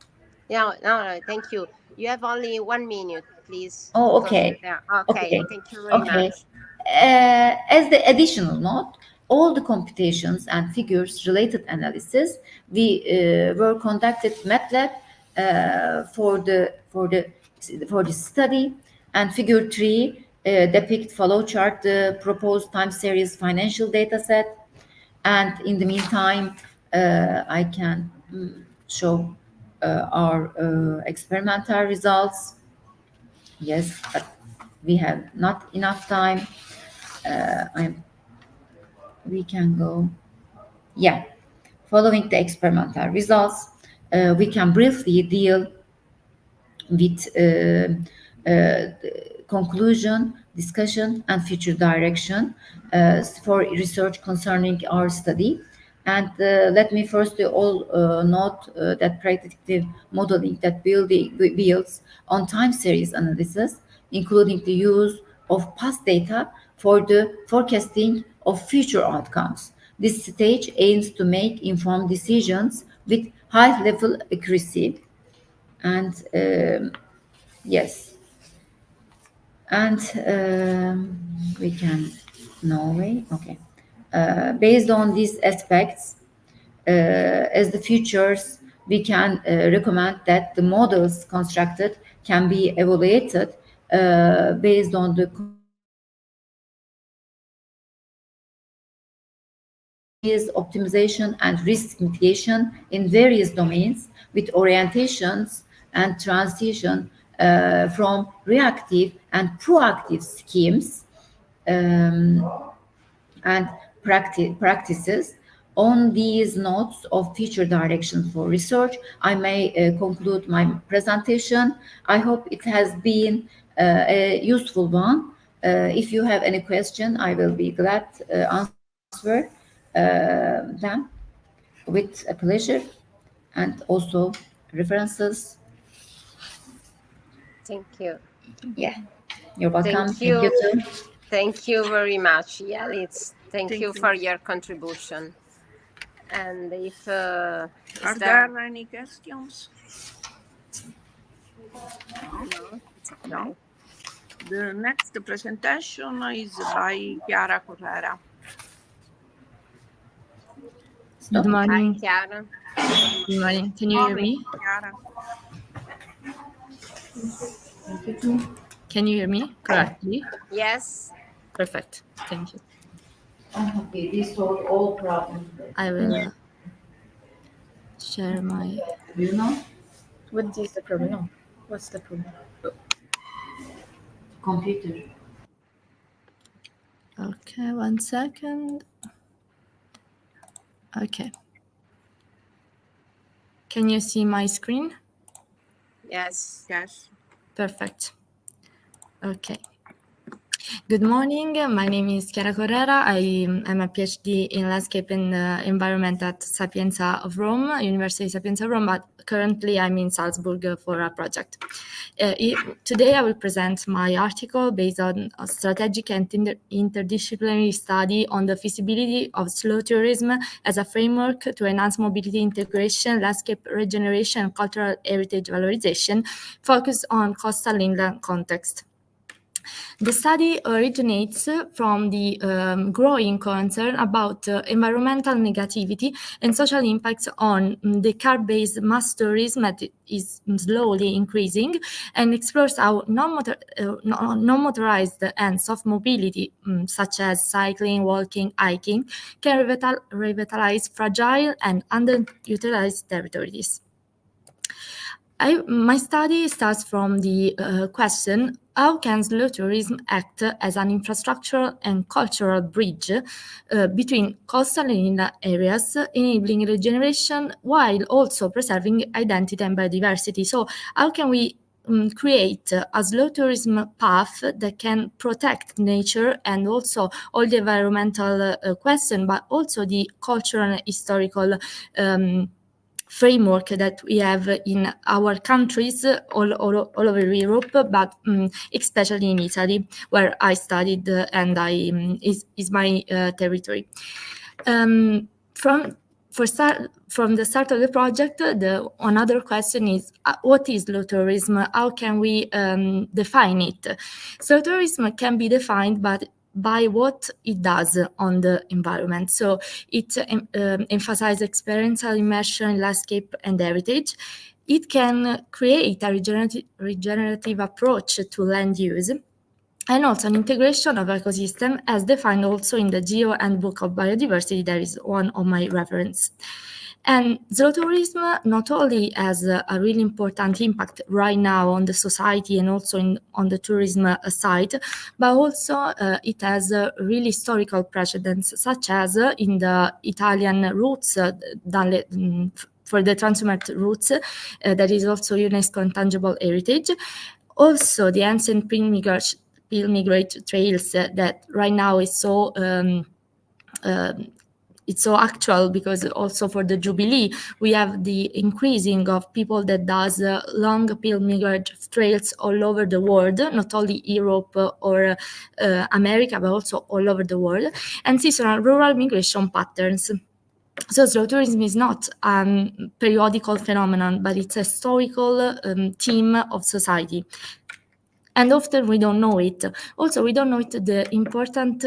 No, thank you. You have only 1 minute, please. Oh, okay. Okay, thank you very much. As the additional note, all the computations and figures related analysis we were conducted MATLAB for the study, and figure 3 depict flowchart the proposed time series financial data set. And in the meantime, I can show our experimental results. Yes, but we have not enough time. We can go. Yeah, following the experimental results, we can briefly deal with conclusion, discussion, and future direction for research concerning our study. And let me first note that predictive modeling that builds on time series analysis, including the use of past data for the forecasting of future outcomes. This stage aims to make informed decisions with high level accuracy. And yes, and we can Norway. Okay, based on these aspects, as the futures, we can recommend that the models constructed can be evaluated based on the optimization and risk mitigation in various domains with orientations and transition from reactive and proactive schemes and practices. On these notes of future direction for research, I may conclude my presentation. I hope it has been a useful one. If you have any question, I will be glad to answer them with a pleasure, and also references. Thank you. Yeah, you're welcome. Thank you. Too. Thank you very much, Yeliz. Thank you for your contribution. And if are there any questions? No, it's okay. No. The next presentation is by Chiara Correra. Good Hi, morning. Chiara. Good morning. Can you hear Morning, me? Chiara. Can you hear me correctly? Yes. Perfect. Thank you. Okay, this solved all problems. I will share my. Do you know? What is the problem? No. What's the problem? Computer. Okay, 1 second. Okay. Can you see my screen? Yes. Yes. Perfect. Okay. Good morning. My name is Chiara Correra. I'm a PhD in landscape and environment at Sapienza of Rome, University Sapienza of Rome, but currently I'm in Salzburg for a project. Today I will present my article based on a strategic and interdisciplinary study on the feasibility of slow tourism as a framework to enhance mobility integration, landscape regeneration, and cultural heritage valorization, focused on coastal inland context. The study originates from the growing concern about environmental negativity and social impacts on the car-based mass tourism that is slowly increasing, and explores how non-motorized and soft mobility, such as cycling, walking, hiking, can revitalize fragile and underutilized territories. My study starts from the question: how can slow tourism act as an infrastructural and cultural bridge between coastal and inland areas, enabling regeneration while also preserving identity and biodiversity? So how can we create a slow tourism path that can protect nature and also all the environmental question, but also the cultural and historical framework that we have in our countries all over Europe, but especially in Italy, where I studied and is my territory. From the start of the project, another question is what is slow tourism? How can we define it? Slow tourism can be defined by what it does on the environment. So it emphasizes experiential immersion in landscape and heritage. It can create a regenerative approach to land use, and also an integration of ecosystem as defined also in the Geo Handbook of Biodiversity. That is one of my reference. And slow tourism not only has a really important impact right now on the society and also on the tourism side, but also it has really historical precedents, such as in the Italian routes, for the transhuman routes, that is also UNESCO intangible heritage. Also, the ancient pilgrimage trails that right now is so it's so actual, because also for the Jubilee, we have the increasing of people that does long pilgrimage trails all over the world, not only Europe or America, but also all over the world, and seasonal rural migration patterns. So slow tourism is not a periodical phenomenon, but it's a historical theme of society. And often we don't know it. Also, we don't know it, the important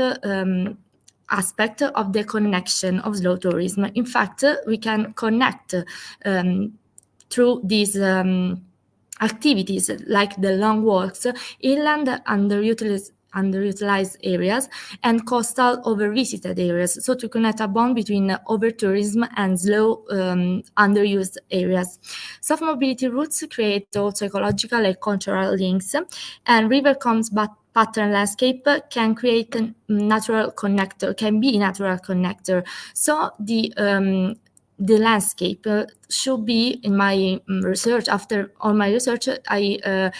aspect of the connection of slow tourism. In fact, we can connect through these activities like the long walks, inland underutilized areas, and coastal overvisited areas. So to connect a bond between over-tourism and slow underused areas. Soft mobility routes create also ecological and cultural links, and river comes pattern landscape can create a natural connector, can be a natural connector. So the landscape should be, in my research, after all my research, I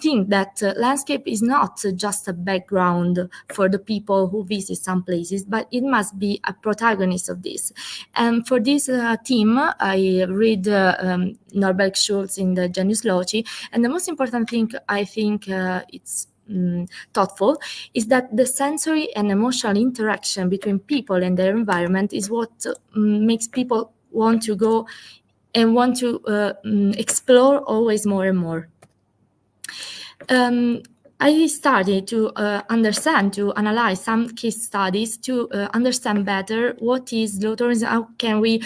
think that landscape is not just a background for the people who visit some places, but it must be a protagonist of this. And for this theme, I read Norbert Schulz in the Genius Loci, and the most important thing I think it's thoughtful is that the sensory and emotional interaction between people and their environment is what makes people want to go and want to explore always more and more. I started to understand, to analyze some case studies to understand better what is slow tourism, how can we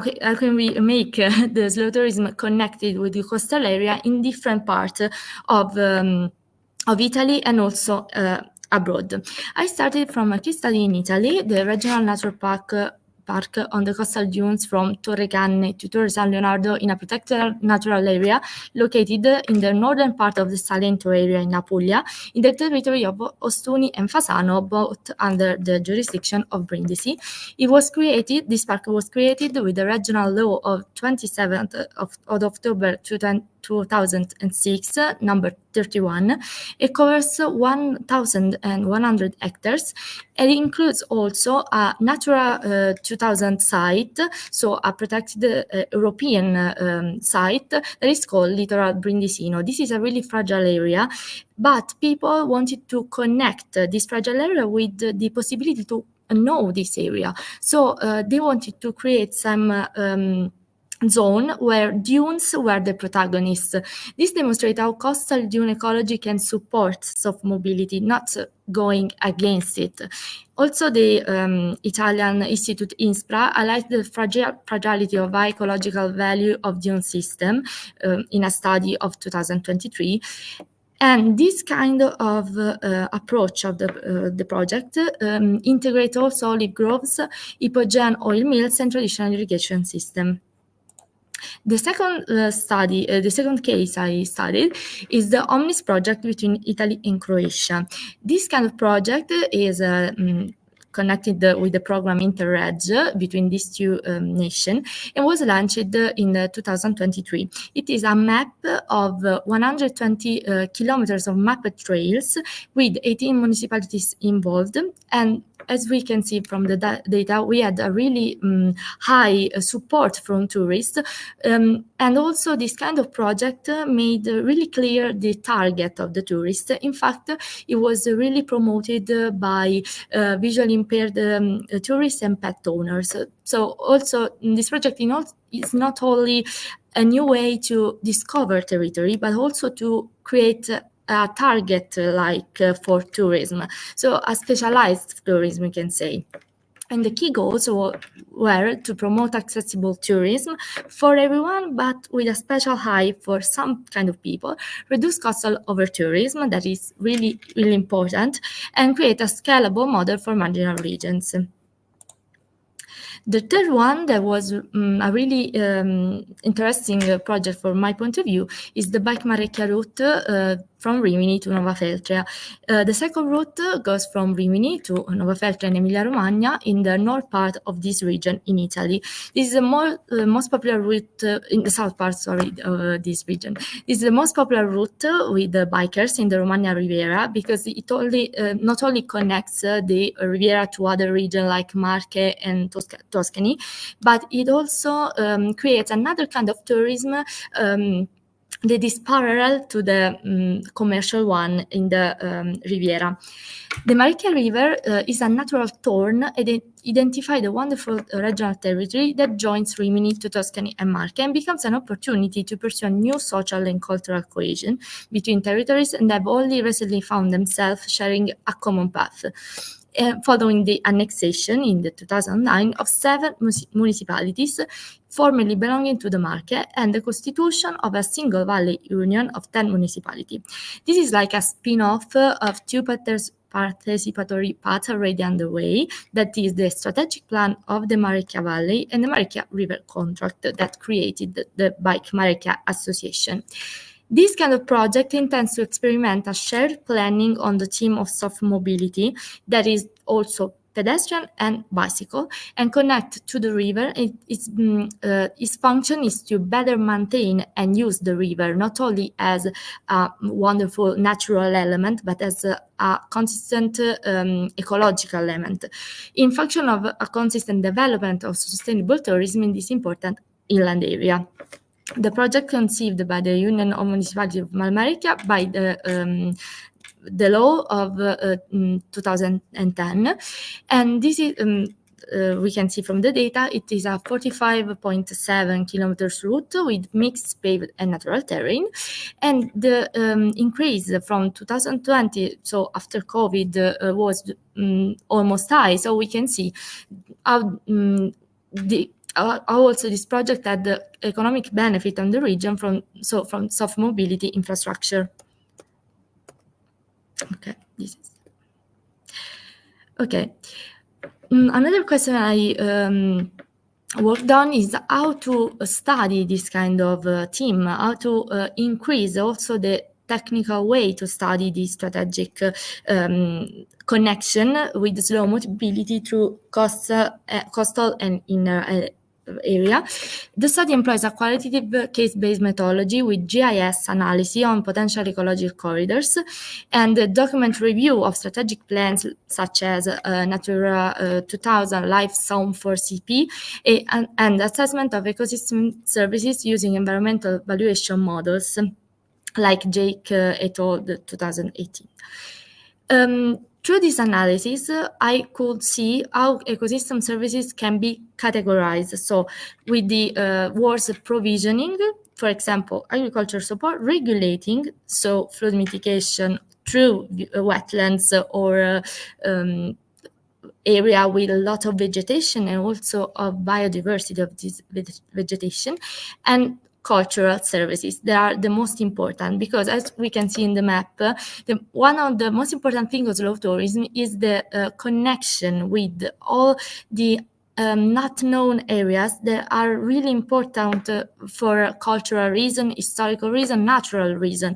how can we make the slow tourism connected with the coastal area in different parts of Italy and also abroad. I started from a case study in Italy, the regional nature park on the coastal dunes from Torre Canne to Torre San Leonardo in a protected natural area located in the northern part of the Salento area in Apulia, in the territory of Ostuni and Fasano, both under the jurisdiction of Brindisi. This park was created with the regional law of 27th of October 2006, number 31. It covers 1,100 hectares. It includes also a Natura 2000 site, so a protected European site that is called Littoral Brindisino. This is a really fragile area, but people wanted to connect this fragile area with the possibility to know this area. So they wanted to create some zone where dunes were the protagonists. This demonstrates how coastal dune ecology can support soft mobility, not going against it. Also, the Italian Institute INSPRA highlights the fragility of high ecological value of dune system in a study of 2023. And this kind of approach of the project integrates also olive groves, hypogean oil mills, and traditional irrigation system. The second case I studied is the Omnis project between Italy and Croatia. This kind of project is connected with the program Interreg between these two nations and was launched in 2023. It is a map of 120 kilometers of mapped trails with 18 municipalities involved, and as we can see from the data, we had a really high support from tourists. And also this kind of project made really clear the target of the tourists. In fact, it was really promoted by visually impaired tourists and pet owners. So also this project is not only a new way to discover territory, but also to create a target for tourism, so a specialized tourism, we can say. And the key goals were to promote accessible tourism for everyone, but with a special eye for some kind of people, reduce coastal over-tourism, that is really, really important, and create a scalable model for marginal regions. The third one that was a really interesting project from my point of view is the Bike Marecchia route from Rimini to Nova Feltria. The second route goes from Rimini to Nova Feltria in Emilia-Romagna in the north part of this region in Italy. This is the most popular route in the south part, of this region. This is the most popular route with the bikers in the Romagna Riviera because it not only connects the Riviera to other regions like Marche and Tuscany, but it also creates another kind of tourism that is parallel to the commercial one in the Riviera. The Marecchia River is a natural thorn and identifies the wonderful regional territory that joins Rimini to Tuscany and Marche and becomes an opportunity to pursue a new social and cultural cohesion between territories and have only recently found themselves sharing a common path. Following the annexation in 2009 of 7 municipalities formerly belonging to the Marche and the constitution of a single valley union of 10 municipalities. This is like a spin-off of 2 participatory paths already underway, that is the strategic plan of the Marecchia Valley and the Marecchia River Contract that created the Bike Marecchia Association. This kind of project intends to experiment a shared planning on the theme of soft mobility that is also pedestrian and bicycle and connect to the river. Its function is to better maintain and use the river, not only as a wonderful natural element, but as a consistent ecological element in function of a consistent development of sustainable tourism in this important inland area. The project conceived by the Union of Municipalities of Malmarecchia by the the law of 2010, and this is we can see from the data it is a 45.7 kilometers route with mixed paved and natural terrain, and the increase from 2020, so after COVID, was almost high. So we can see how also this project had the economic benefit on the region from soft mobility infrastructure. Okay, this is okay. Another question I worked on is how to study this kind of team, how to increase also the technical way to study the strategic connection with slow mobility through coastal and inner area. The study employs a qualitative case-based methodology with GIS analysis on potential ecological corridors and the document review of strategic plans such as Natura 2000 Life Zone for CP and assessment of ecosystem services using environmental valuation models like Jake et al. 2018. Through this analysis, I could see how ecosystem services can be categorized. So with the words provisioning, for example, agriculture support, regulating, so flood mitigation through wetlands or area with a lot of vegetation and also of biodiversity of this vegetation, and cultural services. They are the most important because, as we can see in the map, one of the most important things of slow tourism is the connection with all the not known areas that are really important for cultural reason, historical reason, natural reason.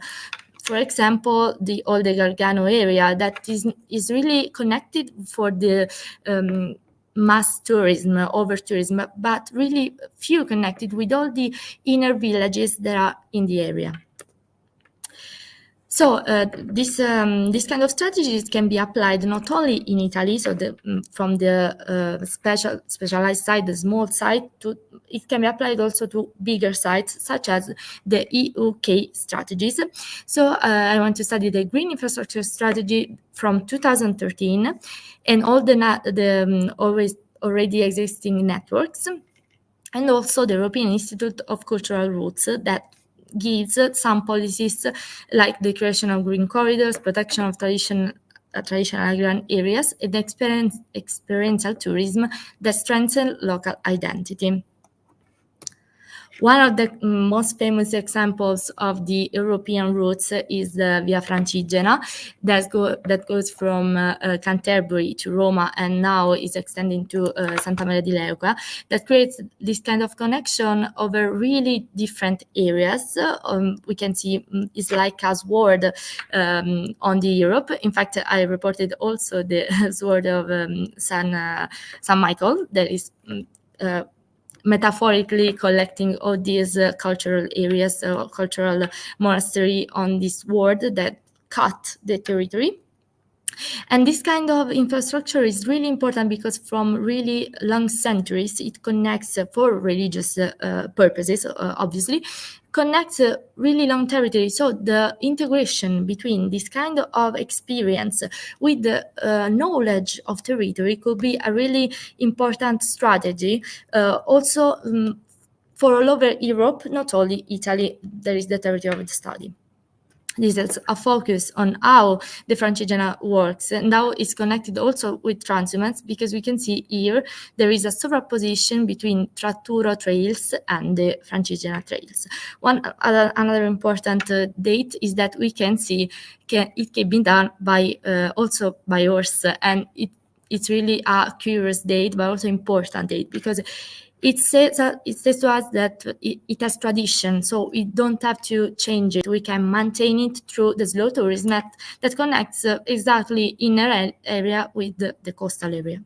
For example, the Olde Gargano area that is really connected for the mass tourism, over tourism, but really few connected with all the inner villages that are in the area. So this kind of strategies can be applied not only in Italy, so from the specialized side, the small side, it can be applied also to bigger sites such as the EUK strategies. So I want to study the green infrastructure strategy from 2013 and all the already existing networks, and also the European Institute of Cultural Roots that gives some policies like the creation of green corridors, protection of traditional agrarian areas, and experiential tourism that strengthen local identity. One of the most famous examples of the European routes is the Via Francigena that goes from Canterbury to Roma and now is extending to Santa Maria di Leuca, that creates this kind of connection over really different areas. We can see it's like a sword on the Europe. In fact, I reported also the sword of San Michael that is metaphorically collecting all these cultural areas, cultural monastery on this sword that cut the territory. And this kind of infrastructure is really important because from really long centuries, it connects for religious purposes, obviously, connects really long territory. So the integration between this kind of experience with the knowledge of territory could be a really important strategy. Also for all over Europe, not only Italy, there is the territory of the study. This is a focus on how the Francigena works and how it's connected also with transhumance, because we can see here there is a superposition between Tratturo trails and the Francigena trails. Another important date is that we can see it can be done by also by horse, and it's really a curious date, but also important date because it says to us that it has tradition, so we don't have to change it. We can maintain it through the slow tourism that connects exactly inner area with the coastal area.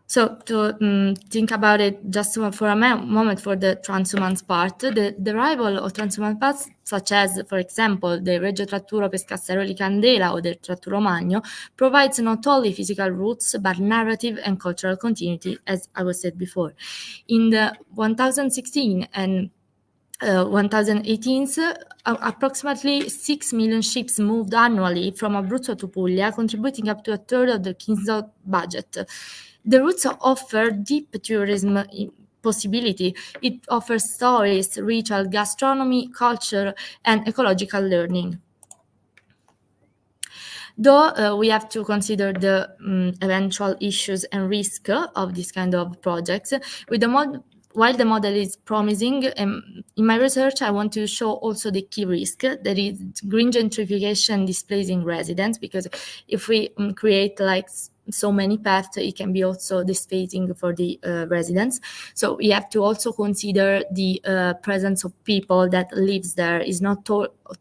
So to think about it just for a moment for the transhumance part, the arrival of transhumance paths, such as, for example, the Regio Tratturo Pescassero di Candela or the Tratturo Magno, provides not only physical routes, but narrative and cultural continuity, as I was said before. In the 1016 and 2018, approximately 6 million ships moved annually from Abruzzo to Puglia, contributing up to a third of the kingdom's budget. The routes offer deep tourism possibility. It offers stories, ritual, gastronomy, culture, and ecological learning. Though we have to consider the eventual issues and risk of this kind of projects, with the while the model is promising, in my research, I want to show also the key risk, that is green gentrification displacing residents, because if we create like so many paths, it can be also displacing for the residents. So we have to also consider the presence of people that lives there. Is not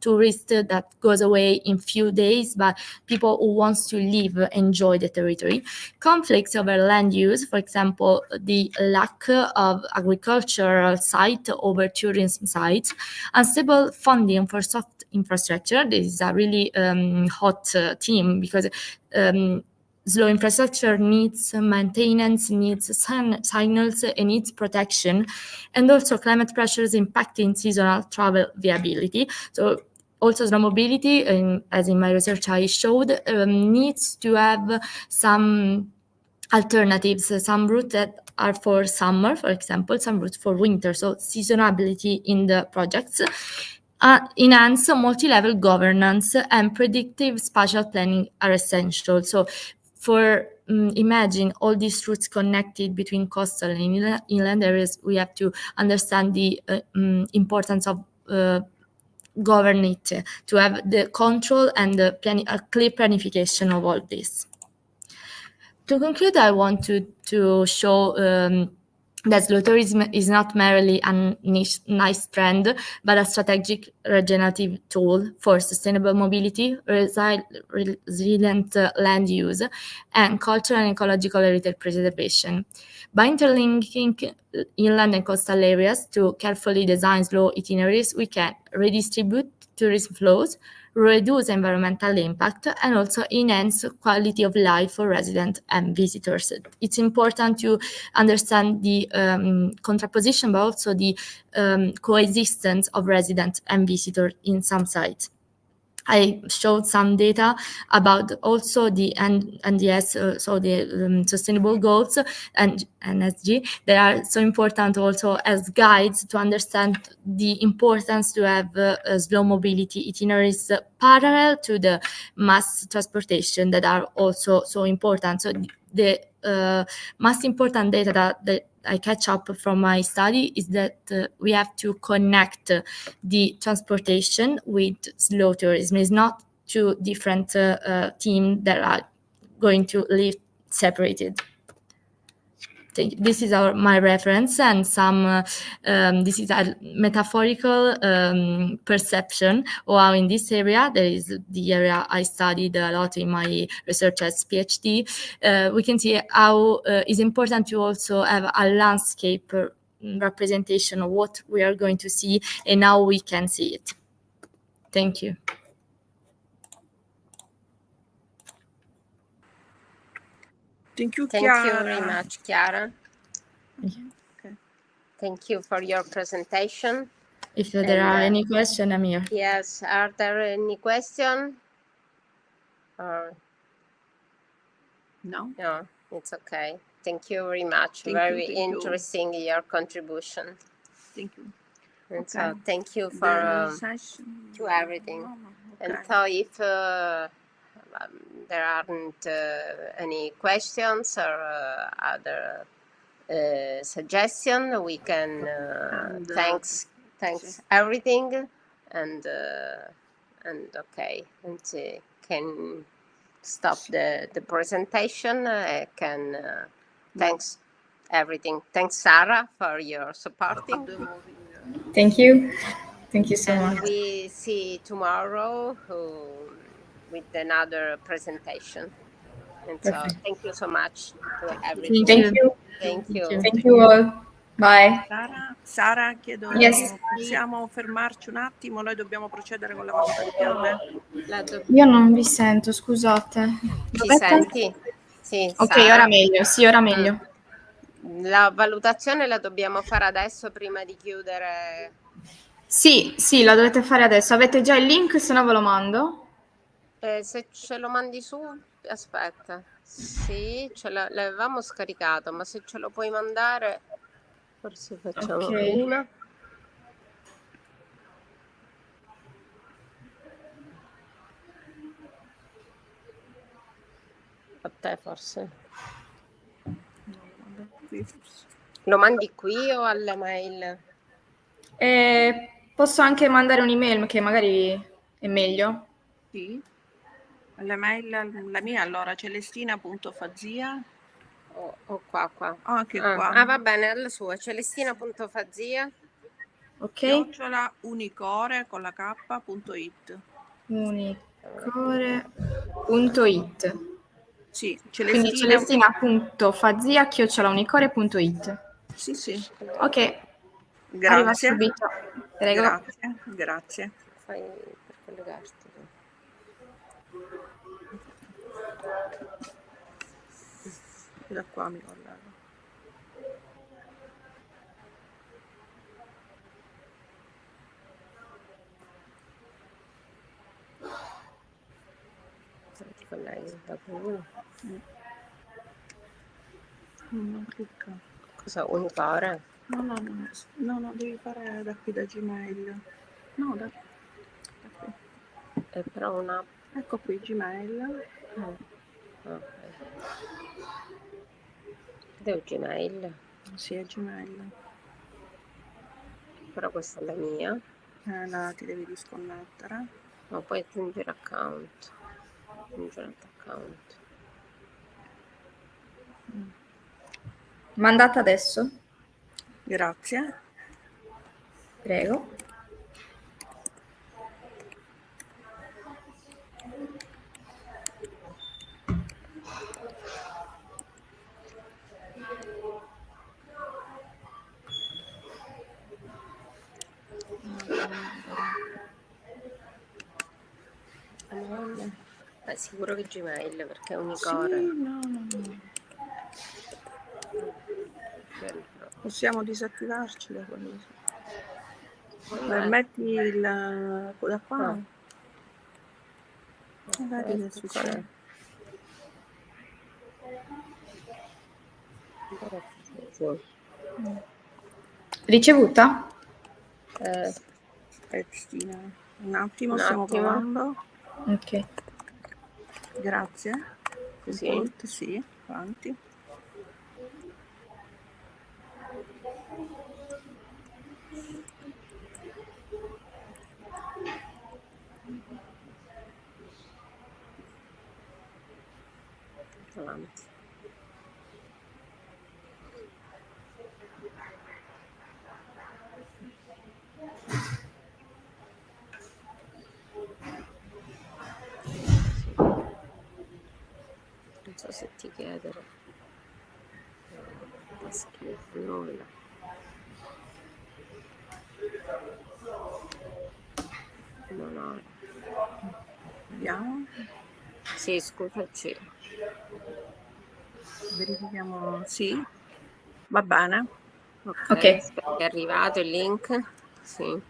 tourist that goes away in few days, but people who wants to live, enjoy the territory. Conflicts over land use, for example, the lack of agricultural site over tourism sites, unstable funding for soft infrastructure. This is a really hot theme, because slow infrastructure needs maintenance, needs signals, and needs protection, and also climate pressures impacting seasonal travel viability. So also slow mobility, as in my research I showed, needs to have some alternatives, some routes that are for summer, for example, some routes for winter, so seasonality in the projects. Enhance multi-level governance and predictive spatial planning are essential. So for imagine all these routes connected between coastal and inland areas, we have to understand the importance of govern it, to have the control and the a clear planification of all this. To conclude, I want to show that slow tourism is not merely a nice trend, but a strategic regenerative tool for sustainable mobility, resilient land use, and cultural and ecological heritage preservation. By interlinking inland and coastal areas to carefully design slow itineraries, we can redistribute tourism flows, reduce environmental impact, and also enhance quality of life for residents and visitors. It's important to understand the contraposition, but also the coexistence of residents and visitors in some sites. I showed some data about also the NDS, so the sustainable goals and SG. They are so important also as guides to understand the importance to have slow mobility itineraries parallel to the mass transportation that are also so important. So the most important data that I catch up from my study is that we have to connect the transportation with slow tourism. It's not two different teams that are going to live separated. This is my reference, and some this is a metaphorical perception of how in this area, that is the area I studied a lot in my research as PhD, we can see how it's important to also have a landscape representation of what we are going to see and how we can see it. Thank you. Thank you, Thank Chiara. you very much, Chiara. Okay. Thank you for your presentation. If there are any questions, I'm here. Yes, are there any questions? No? No, it's okay. Thank you very much. Thank Very you, thank you. interesting your contribution. Thank you. And Okay. so thank you The for session. to everything. Okay. And so if there aren't any questions or other suggestion, we can thanks everything and okay, and can stop the presentation. Can thanks everything. Thanks, Sarah, for your supporting. Thank you. Thank you so And much. we see tomorrow with another presentation. And so Perfect. thank you so much to everything. Thank you. Thank you. Thank you all. Bye. Sara, chiedo, Yes. possiamo fermarci un attimo? Noi dobbiamo procedere con la valutazione? Io non vi sento, scusate. Ci Dov'è? senti? Sì, Ok, Sara. ora meglio. Sì, ora meglio. La valutazione la dobbiamo fare adesso prima di chiudere Sì, la dovete fare adesso. Avete già il link, se no ve lo mando. Se ce lo mandi su, aspetta. Sì, l'avevamo scaricato, ma se ce lo puoi mandare, forse facciamo Ok. prima. A te forse. Lo mandi qui o alla mail? Posso anche mandare un'email che magari è meglio. Sì. La mail, la mia, allora, celestina.fazia. O qua. Anche qua. Ah, va bene, alla sua, celestina.fazia. Ok? @unicore con la k.it. Unicore.it. Sì, Quindi celestina.fazia@unicore.it. Sì. Ok, arriva Grazie. subito. Prego. Grazie. Fai per collegarti. Da qua mi collego. Ti colleghi dopo uno. Non clicca. Cosa, Unicore? No, devi fare da qui da Gmail. No, da qui. È però una... Ecco qui Gmail. Ok. Devo Gmail. Sì, è Gmail. Però questa è la mia. Ti devi disconnettere. Ma poi aggiungere account. Aggiungere account. Mandata adesso. Grazie. Prego. Sicuro che Gmail perché è Unicore. Sì, no. Possiamo disattivarci da quello. Metti il da qua. Vedi che succede. Ricevuta? Cristina, un attimo, stiamo provando. Ok. Grazie. Sì, avanti. Avanti. Non so se ti chiedere. Fa schifo, nulla. No. Vediamo. Sì, scusaci. Verifichiamo. Sì, va bene. Ok. È arrivato il link? Sì.